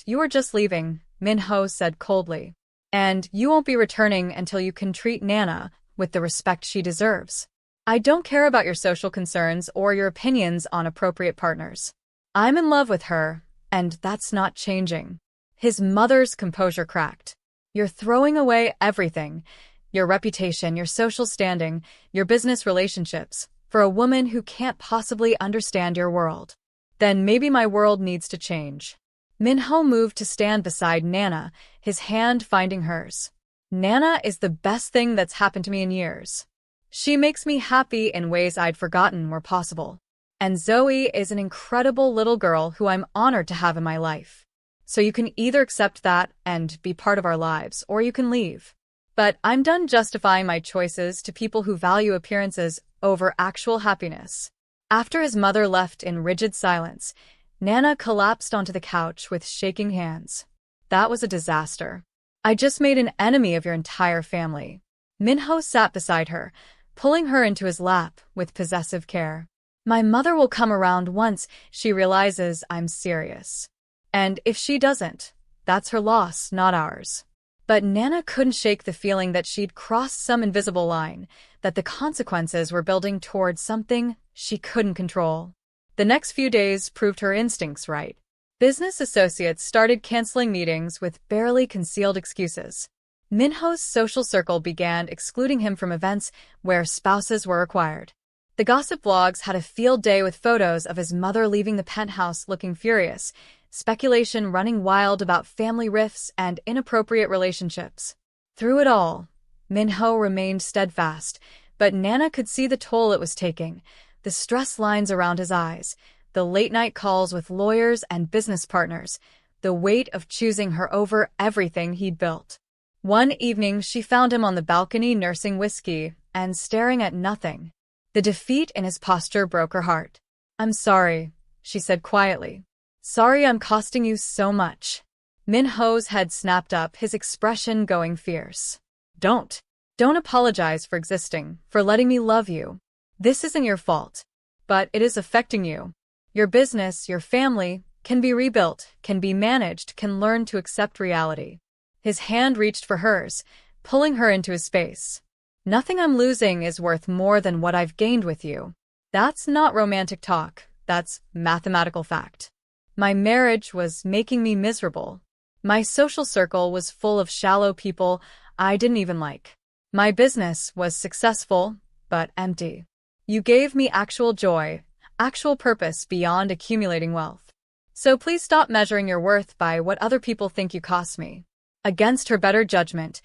you were just leaving, Min-ho said coldly. And you won't be returning until you can treat Nana with the respect she deserves. I don't care about your social concerns or your opinions on appropriate partners. I'm in love with her, and that's not changing. His mother's composure cracked. You're throwing away everything, your reputation, your social standing, your business relationships, for a woman who can't possibly understand your world. Then maybe my world needs to change. Min-ho moved to stand beside Nana, his hand finding hers. Nana is the best thing that's happened to me in years. She makes me happy in ways I'd forgotten were possible. And Zoe is an incredible little girl who I'm honored to have in my life. So you can either accept that and be part of our lives, or you can leave. But I'm done justifying my choices to people who value appearances over actual happiness. After his mother left in rigid silence, Nana collapsed onto the couch with shaking hands. That was a disaster. I just made an enemy of your entire family. Min-ho sat beside her, pulling her into his lap with possessive care. My mother will come around once she realizes I'm serious. And if she doesn't, that's her loss, not ours. But Nana couldn't shake the feeling that she'd crossed some invisible line, that the consequences were building towards something she couldn't control. The next few days proved her instincts right. Business associates started canceling meetings with barely concealed excuses. Min-ho's social circle began excluding him from events where spouses were required. The gossip blogs had a field day with photos of his mother leaving the penthouse looking furious, speculation running wild about family rifts and inappropriate relationships. Through it all, Min-ho remained steadfast, but Nana could see the toll it was taking, the stress lines around his eyes, the late-night calls with lawyers and business partners, the weight of choosing her over everything he'd built. One evening, she found him on the balcony nursing whiskey and staring at nothing. The defeat in his posture broke her heart. I'm sorry, she said quietly. Sorry I'm costing you so much. Min-ho's head snapped up, his expression going fierce. Don't apologize for existing, for letting me love you. This isn't your fault. But it is affecting you. Your business, your family, can be rebuilt, can be managed, can learn to accept reality. His hand reached for hers, pulling her into his space. Nothing I'm losing is worth more than what I've gained with you. That's not romantic talk, that's mathematical fact. My marriage was making me miserable. My social circle was full of shallow people I didn't even like. My business was successful, but empty. You gave me actual joy, actual purpose beyond accumulating wealth. So please stop measuring your worth by what other people think you cost me. Against her better judgment,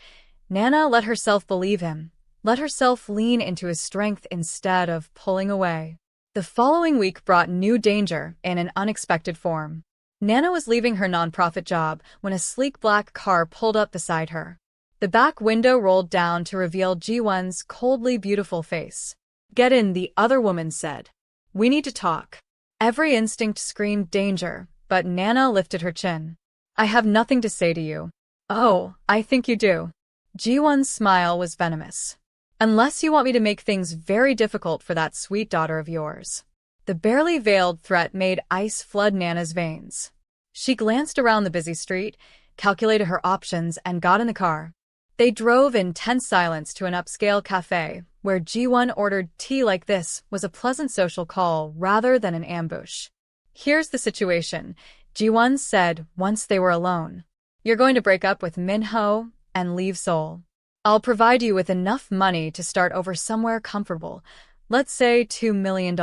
Nana let herself believe him, let herself lean into his strength instead of pulling away. The following week brought new danger in an unexpected form. Nana was leaving her nonprofit job when a sleek black car pulled up beside her. The back window rolled down to reveal Ji-won's coldly beautiful face. Get in, the other woman said. We need to talk. Every instinct screamed danger, but Nana lifted her chin. I have nothing to say to you. Oh, I think you do. Ji-won's smile was venomous. Unless you want me to make things very difficult for that sweet daughter of yours. The barely veiled threat made ice flood Nana's veins. She glanced around the busy street, calculated her options, and got in the car. They drove in tense silence to an upscale cafe, where Ji-won ordered tea. Like this was a pleasant social call rather than an ambush. Here's the situation, Ji-won said once they were alone. You're going to break up with Min-ho and leave Seoul. I'll provide you with enough money to start over somewhere comfortable, let's say $2 million.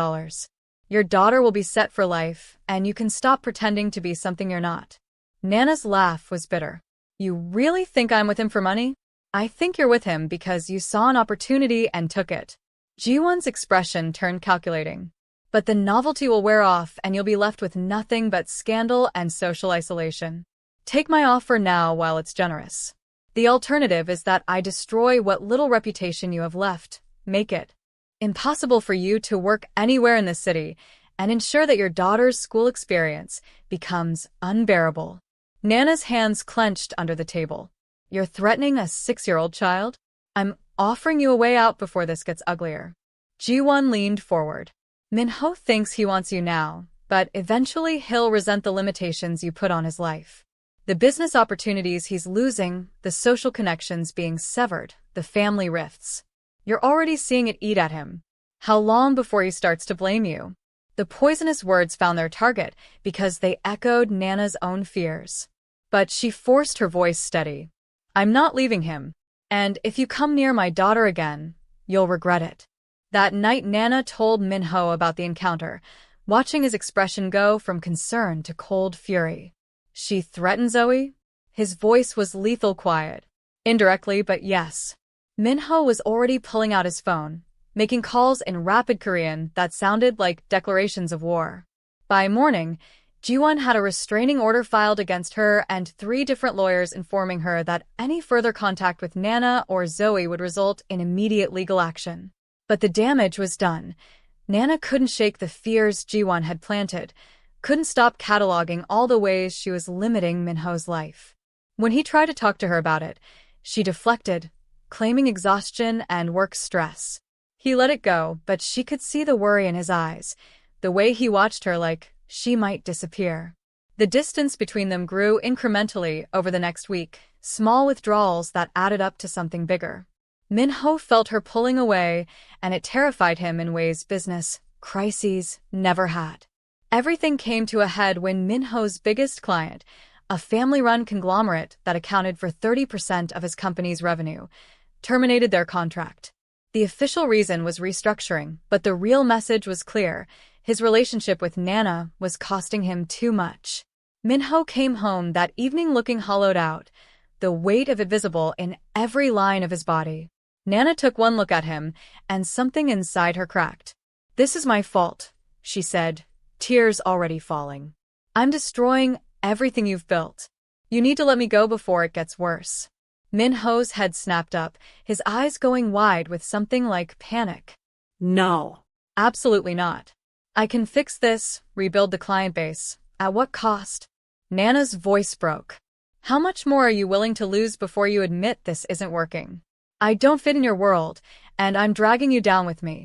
Your daughter will be set for life, and you can stop pretending to be something you're not. Nana's laugh was bitter. You really think I'm with him for money? I think you're with him because you saw an opportunity and took it. Ji-won's expression turned calculating. But the novelty will wear off and you'll be left with nothing but scandal and social isolation. Take my offer now while it's generous. The alternative is that I destroy what little reputation you have left, make it impossible for you to work anywhere in the city, and ensure that your daughter's school experience becomes unbearable. Nana's hands clenched under the table. You're threatening a 6-year-old child? I'm offering you a way out before this gets uglier. Ji-won leaned forward. Min-ho thinks he wants you now, but eventually he'll resent the limitations you put on his life. The business opportunities he's losing, the social connections being severed, the family rifts. You're already seeing it eat at him. How long before he starts to blame you? The poisonous words found their target because they echoed Nana's own fears. But she forced her voice steady. I'm not leaving him. And if you come near my daughter again, you'll regret it. That night Nana told Min-ho about the encounter, watching his expression go from concern to cold fury. She threatened Zoe? His voice was lethal quiet. Indirectly, but yes. Min-ho was already pulling out his phone, making calls in rapid Korean that sounded like declarations of war. By morning, Ji-won had a restraining order filed against her and 3 different lawyers informing her that any further contact with Nana or Zoe would result in immediate legal action. But the damage was done. Nana couldn't shake the fears Ji-won had planted, couldn't stop cataloging all the ways she was limiting Min-ho's life. When he tried to talk to her about it, she deflected, claiming exhaustion and work stress. He let it go, but she could see the worry in his eyes, the way he watched her like she might disappear. The distance between them grew incrementally over the next week, small withdrawals that added up to something bigger. Min-ho felt her pulling away, and it terrified him in ways business crises never had. Everything came to a head when Min-ho's biggest client, a family-run conglomerate that accounted for 30% of his company's revenue, terminated their contract. The official reason was restructuring, but the real message was clear. His relationship with Nana was costing him too much. Min-ho came home that evening looking hollowed out, the weight of it visible in every line of his body. Nana took one look at him, and something inside her cracked. "This is my fault," she said, tears already falling. "I'm destroying everything you've built. You need to let me go before it gets worse." Min-ho's head snapped up, his eyes going wide with something like panic. "No. Absolutely not. I can fix this, rebuild the client base. At what cost?" Nana's voice broke. "How much more are you willing to lose before you admit this isn't working? I don't fit in your world, and I'm dragging you down with me.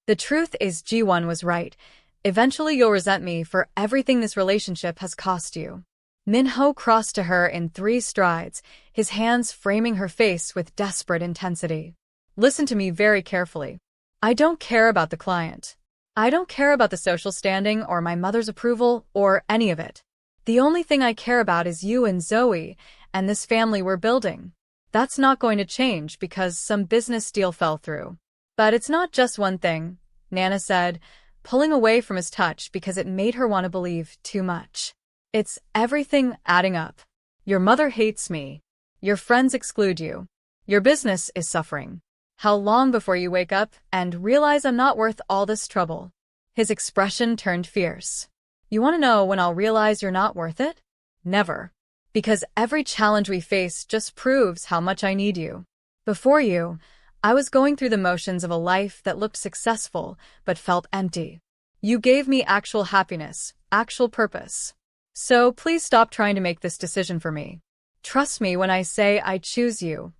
The truth is Ji-won was right. Eventually you'll resent me for everything this relationship has cost you." Min-ho crossed to her in 3 strides, his hands framing her face with desperate intensity. "Listen to me very carefully. I don't care about the client. I don't care about the social standing or my mother's approval or any of it. The only thing I care about is you and Zoe and this family we're building. That's not going to change because some business deal fell through. But it's not just one thing," Nana said, pulling away from his touch because it made her want to believe too much. "It's everything adding up. Your mother hates me. Your friends exclude you. Your business is suffering. How long before you wake up and realize I'm not worth all this trouble?" His expression turned fierce. "You want to know when I'll realize you're not worth it? Never. Because every challenge we face just proves how much I need you. Before you, I was going through the motions of a life that looked successful but felt empty. You gave me actual happiness, actual purpose. So please stop trying to make this decision for me. Trust me when I say I choose you.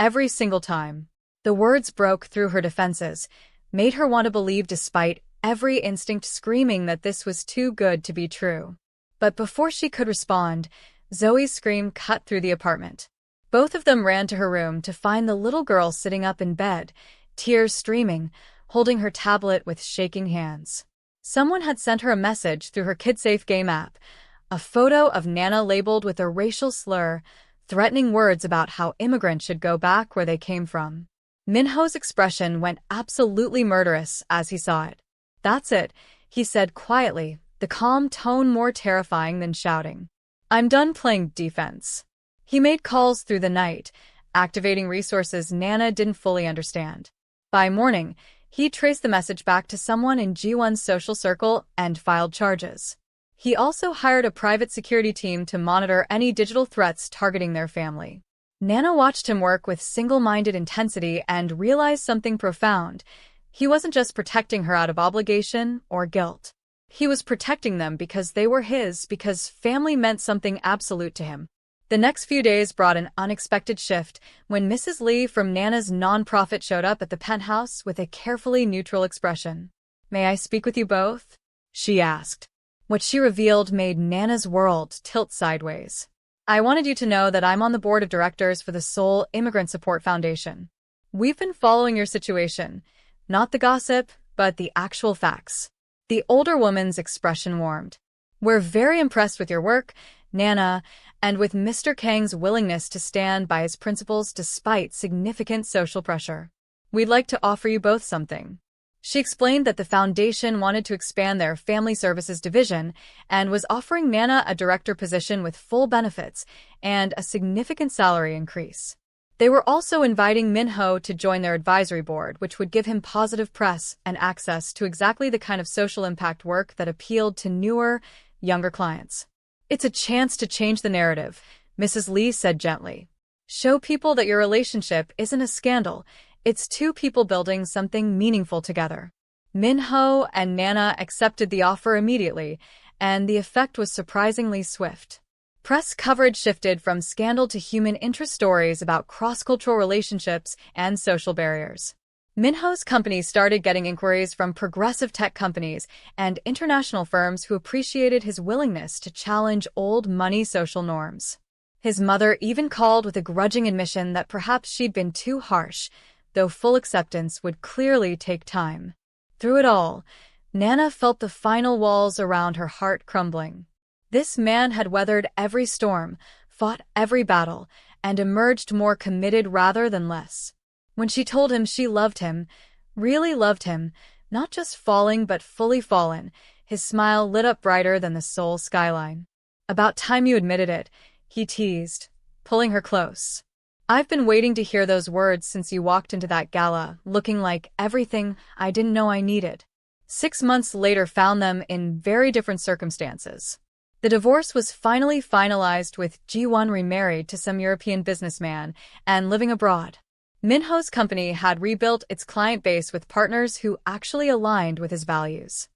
Every single time." The words broke through her defenses, made her want to believe despite every instinct screaming that this was too good to be true. But before she could respond, Zoe's scream cut through the apartment. Both of them ran to her room to find the little girl sitting up in bed, tears streaming, holding her tablet with shaking hands. Someone had sent her a message through her KidSafe game app, a photo of Nana labeled with a racial slur, threatening words about how immigrants should go back where they came from. Min-ho's expression went absolutely murderous as he saw it. "That's it," he said quietly, the calm tone more terrifying than shouting. "I'm done playing defense." He made calls through the night, activating resources Nana didn't fully understand. By morning, he traced the message back to someone in Ji-won's social circle and filed charges. He also hired a private security team to monitor any digital threats targeting their family. Nana watched him work with single-minded intensity and realized something profound. He wasn't just protecting her out of obligation or guilt. He was protecting them because they were his, because family meant something absolute to him. The next few days brought an unexpected shift when Mrs. Lee from Nana's nonprofit showed up at the penthouse with a carefully neutral expression. "May I speak with you both?" she asked. What she revealed made Nana's world tilt sideways. I wanted you to know that I'm on the board of directors for the Seoul Immigrant Support Foundation. We've been following your situation. Not the gossip, but the actual facts. The older woman's expression warmed. We're very impressed with your work, Nana, and with Mr. Kang's willingness to stand by his principles despite significant social pressure. We'd like to offer you both something. She explained that the foundation wanted to expand their family services division and was offering Nana a director position with full benefits and a significant salary increase. They were also inviting Min-ho to join their advisory board, which would give him positive press and access to exactly the kind of social impact work that appealed to newer, younger clients. It's a chance to change the narrative, Mrs. Lee said gently. Show people that your relationship isn't a scandal. It's two people building something meaningful together. Min-ho and Nana accepted the offer immediately, and the effect was surprisingly swift. Press coverage shifted from scandal to human interest stories about cross-cultural relationships and social barriers. Min-ho's company started getting inquiries from progressive tech companies and international firms who appreciated his willingness to challenge old money social norms. His mother even called with a grudging admission that perhaps she'd been too harsh, though full acceptance would clearly take time. Through it all, Nana felt the final walls around her heart crumbling. This man had weathered every storm, fought every battle, and emerged more committed rather than less. When she told him she loved him, really loved him, not just falling but fully fallen, his smile lit up brighter than the Seoul skyline. About time you admitted it, he teased, pulling her close. I've been waiting to hear those words since you walked into that gala, looking like everything I didn't know I needed. 6 months later found them in very different circumstances. The divorce was finally finalized with Ji-won remarried to some European businessman and living abroad. Min-ho's company had rebuilt its client base with partners who actually aligned with his values.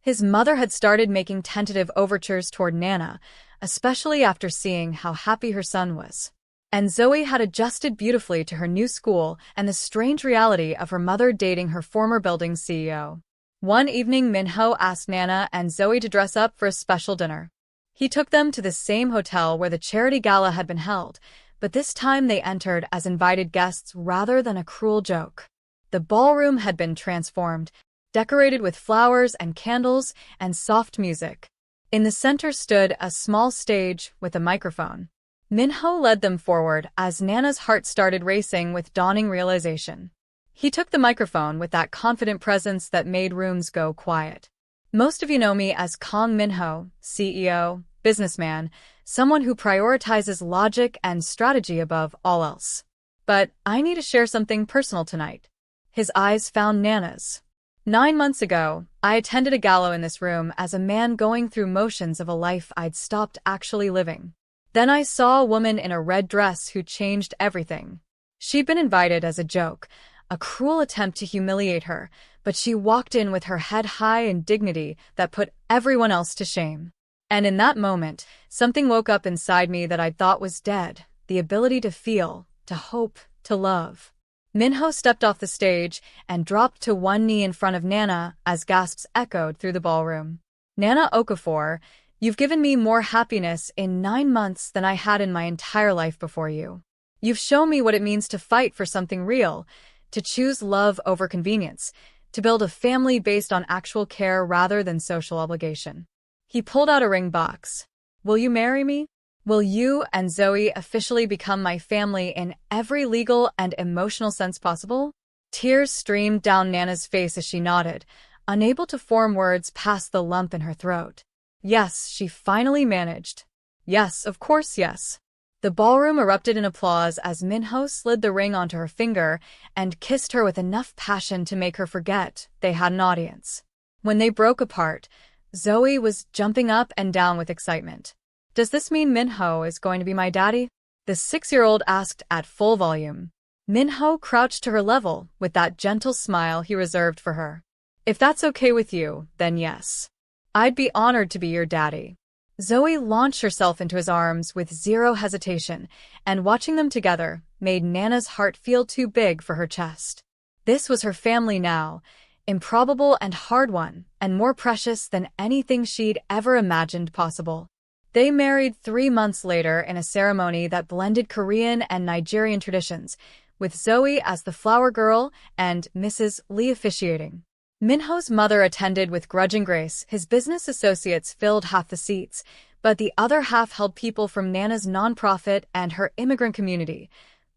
His mother had started making tentative overtures toward Nana, especially after seeing how happy her son was. And Zoe had adjusted beautifully to her new school and the strange reality of her mother dating her former building's CEO. One evening, Min-ho asked Nana and Zoe to dress up for a special dinner. He took them to the same hotel where the charity gala had been held, but this time they entered as invited guests rather than a cruel joke. The ballroom had been transformed, decorated with flowers and candles and soft music. In the center stood a small stage with a microphone. Min-ho led them forward as Nana's heart started racing with dawning realization. He took the microphone with that confident presence that made rooms go quiet. Most of you know me as Kang Min-ho, CEO, businessman, someone who prioritizes logic and strategy above all else. But I need to share something personal tonight. His eyes found Nana's. 9 months ago, I attended a gala in this room as a man going through motions of a life I'd stopped actually living. Then I saw a woman in a red dress who changed everything. She'd been invited as a joke, a cruel attempt to humiliate her, but she walked in with her head high in dignity that put everyone else to shame. And in that moment, something woke up inside me that I thought was dead, the ability to feel, to hope, to love. Min-ho stepped off the stage and dropped to one knee in front of Nana as gasps echoed through the ballroom. Nana Okafor, you've given me more happiness in 9 months than I had in my entire life before you. You've shown me what it means to fight for something real, to choose love over convenience, to build a family based on actual care rather than social obligation. He pulled out a ring box. Will you marry me? Will you and Zoe officially become my family in every legal and emotional sense possible? Tears streamed down Nana's face as she nodded, unable to form words past the lump in her throat. Yes, she finally managed. Yes, of course, yes. The ballroom erupted in applause as Min-ho slid the ring onto her finger and kissed her with enough passion to make her forget they had an audience. When they broke apart, Zoe was jumping up and down with excitement. Does this mean Min-ho is going to be my daddy? The 6-year-old asked at full volume. Min-ho crouched to her level with that gentle smile he reserved for her. If that's okay with you, then yes. I'd be honored to be your daddy. Zoe launched herself into his arms with zero hesitation, and watching them together made Nana's heart feel too big for her chest. This was her family now, improbable and hard one, and more precious than anything she'd ever imagined possible. They married 3 months later in a ceremony that blended Korean and Nigerian traditions, with Zoe as the flower girl and Mrs. Lee officiating. Min-ho's mother attended with grudging grace. His business associates filled half the seats, but the other half held people from Nana's nonprofit and her immigrant community,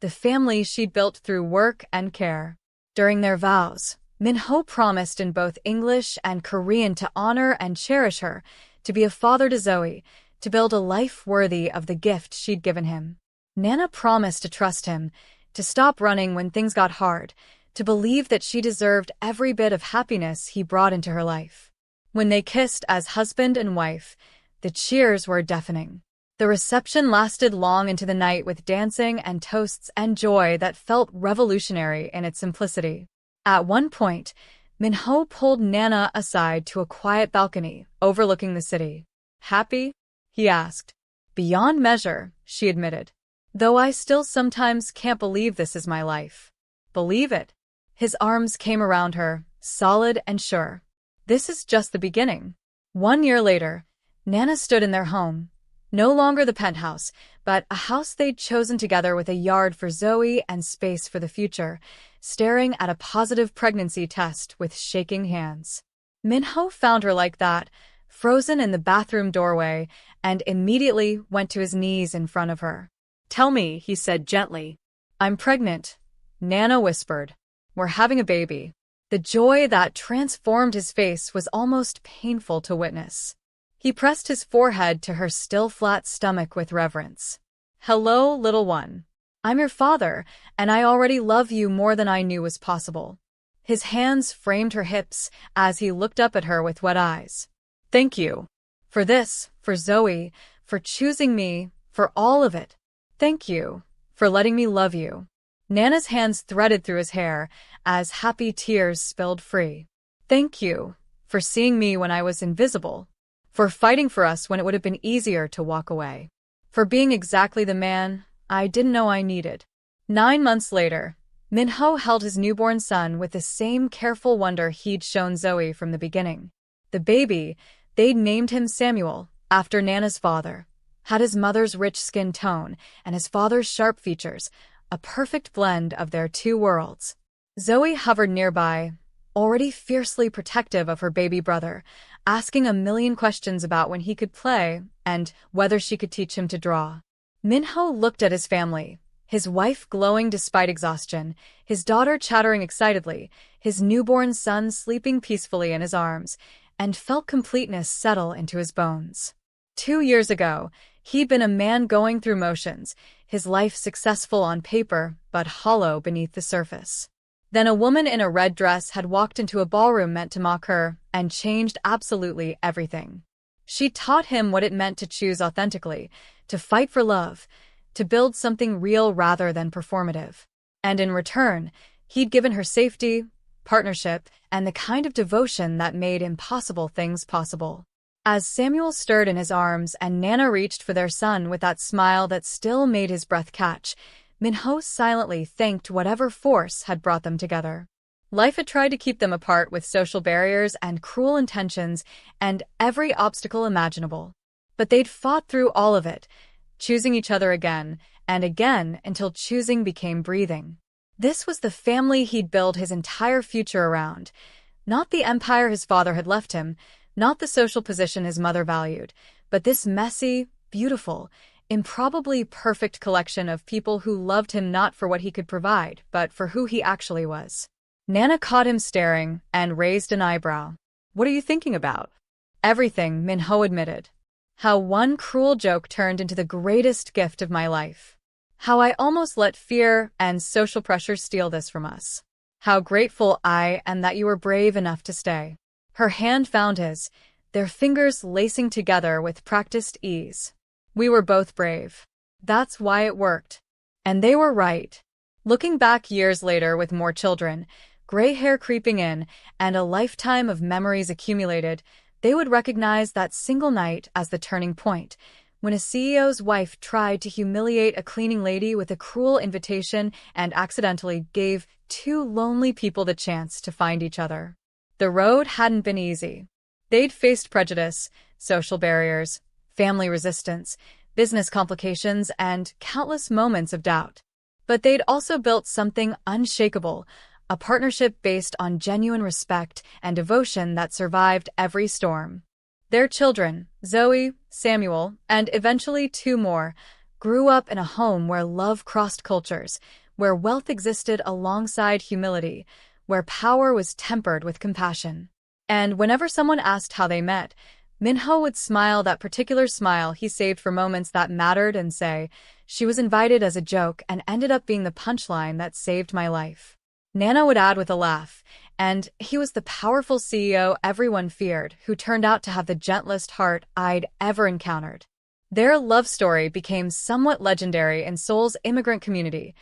the family she'd built through work and care. During their vows, Min-ho promised in both English and Korean to honor and cherish her, to be a father to Zoe, to build a life worthy of the gift she'd given him. Nana promised to trust him, to stop running when things got hard, to believe that she deserved every bit of happiness he brought into her life. When they kissed as husband and wife, the cheers were deafening. The reception lasted long into the night with dancing and toasts and joy that felt revolutionary in its simplicity. At one point, Min-ho pulled Nana aside to a quiet balcony overlooking the city. "Happy?" he asked. "Beyond measure," she admitted. "Though I still sometimes can't believe this is my life." "Believe it?" His arms came around her, solid and sure. "This is just the beginning." 1 year later, Nana stood in their home. No longer the penthouse, but a house they'd chosen together with a yard for Zoe and space for the future, staring at a positive pregnancy test with shaking hands. Min-ho found her like that, frozen in the bathroom doorway, and immediately went to his knees in front of her. "Tell me," he said gently. "I'm pregnant," Nana whispered. "We're having a baby." The joy that transformed his face was almost painful to witness. He pressed his forehead to her still flat stomach with reverence. "Hello, little one. I'm your father, and I already love you more than I knew was possible." His hands framed her hips as he looked up at her with wet eyes. "Thank you. For this, for Zoe, for choosing me, for all of it. Thank you for letting me love you." Nana's hands threaded through his hair as happy tears spilled free. "Thank you for seeing me when I was invisible, for fighting for us when it would have been easier to walk away, for being exactly the man I didn't know I needed." 9 months later, Min-ho held his newborn son with the same careful wonder he'd shown Zoe from the beginning. The baby, they'd named him Samuel, after Nana's father, had his mother's rich skin tone and his father's sharp features, a perfect blend of their two worlds. Zoe hovered nearby, already fiercely protective of her baby brother, asking a million questions about when he could play and whether she could teach him to draw. Min-ho looked at his family, his wife glowing despite exhaustion, his daughter chattering excitedly, his newborn son sleeping peacefully in his arms, and felt completeness settle into his bones. 2 years ago, he'd been a man going through motions, his life successful on paper but hollow beneath the surface. Then a woman in a red dress had walked into a ballroom meant to mock her and changed absolutely everything. She taught him what it meant to choose authentically, to fight for love, to build something real rather than performative. And in return, he'd given her safety, partnership, and the kind of devotion that made impossible things possible. As Samuel stirred in his arms and Nana reached for their son with that smile that still made his breath catch, Min-ho silently thanked whatever force had brought them together. Life had tried to keep them apart with social barriers and cruel intentions and every obstacle imaginable. But they'd fought through all of it, choosing each other again and again until choosing became breathing. This was the family he'd built his entire future around. Not the empire his father had left him, not the social position his mother valued, but this messy, beautiful, improbably perfect collection of people who loved him not for what he could provide, but for who he actually was. Nana caught him staring and raised an eyebrow. "What are you thinking about?" "Everything," Min-ho admitted. "How one cruel joke turned into the greatest gift of my life. How I almost let fear and social pressure steal this from us. How grateful I am that you were brave enough to stay." Her hand found his, their fingers lacing together with practiced ease. "We were both brave. That's why it worked." And they were right. Looking back years later with more children, gray hair creeping in, and a lifetime of memories accumulated, they would recognize that single night as the turning point, when a CEO's wife tried to humiliate a cleaning lady with a cruel invitation and accidentally gave 2 lonely people the chance to find each other. The road hadn't been easy. They'd faced prejudice, social barriers, family resistance, business complications, and countless moments of doubt. But they'd also built something unshakable, a partnership based on genuine respect and devotion that survived every storm. Their children, Zoe, Samuel, and eventually two more, grew up in a home where love crossed cultures, where wealth existed alongside humility, where power was tempered with compassion. And whenever someone asked how they met, Min-ho would smile, that particular smile he saved for moments that mattered, and say, "She was invited as a joke and ended up being the punchline that saved my life." Nana would add with a laugh, "And he was the powerful CEO everyone feared, who turned out to have the gentlest heart I'd ever encountered." Their love story became somewhat legendary in Seoul's immigrant community,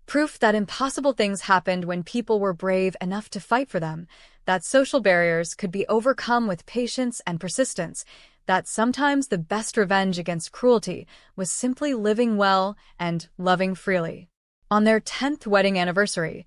proof that impossible things happened when people were brave enough to fight for them, that social barriers could be overcome with patience and persistence, that sometimes the best revenge against cruelty was simply living well and loving freely. On their 10th wedding anniversary,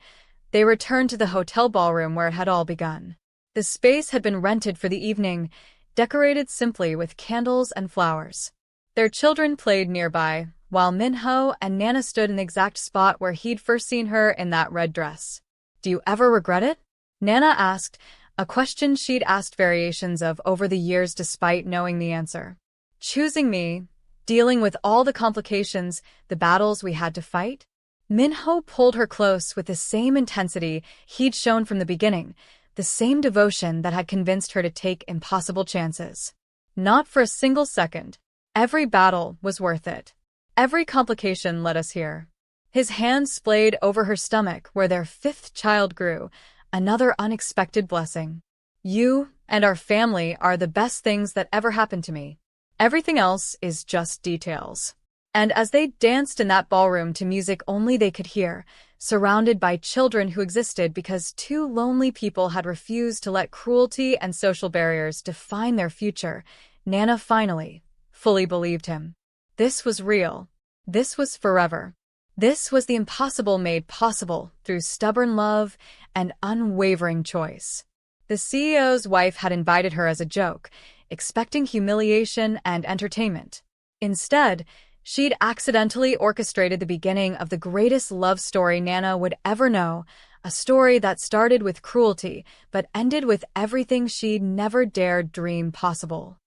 they returned to the hotel ballroom where it had all begun. The space had been rented for the evening, decorated simply with candles and flowers. Their children played nearby, while Min-ho and Nana stood in the exact spot where he'd first seen her in that red dress. "Do you ever regret it?" Nana asked, a question she'd asked variations of over the years despite knowing the answer. "Choosing me, dealing with all the complications, the battles we had to fight?" Min-ho pulled her close with the same intensity he'd shown from the beginning, the same devotion that had convinced her to take impossible chances. "Not for a single second. Every battle was worth it. Every complication led us here." His hand splayed over her stomach where their 5th child grew, another unexpected blessing. "You and our family are the best things that ever happened to me. Everything else is just details." And as they danced in that ballroom to music only they could hear, surrounded by children who existed because two lonely people had refused to let cruelty and social barriers define their future, Nana finally, fully believed him. This was real. This was forever. This was the impossible made possible through stubborn love and unwavering choice. The CEO's wife had invited her as a joke, expecting humiliation and entertainment. Instead, she'd accidentally orchestrated the beginning of the greatest love story Nana would ever know, a story that started with cruelty but ended with everything she'd never dared dream possible.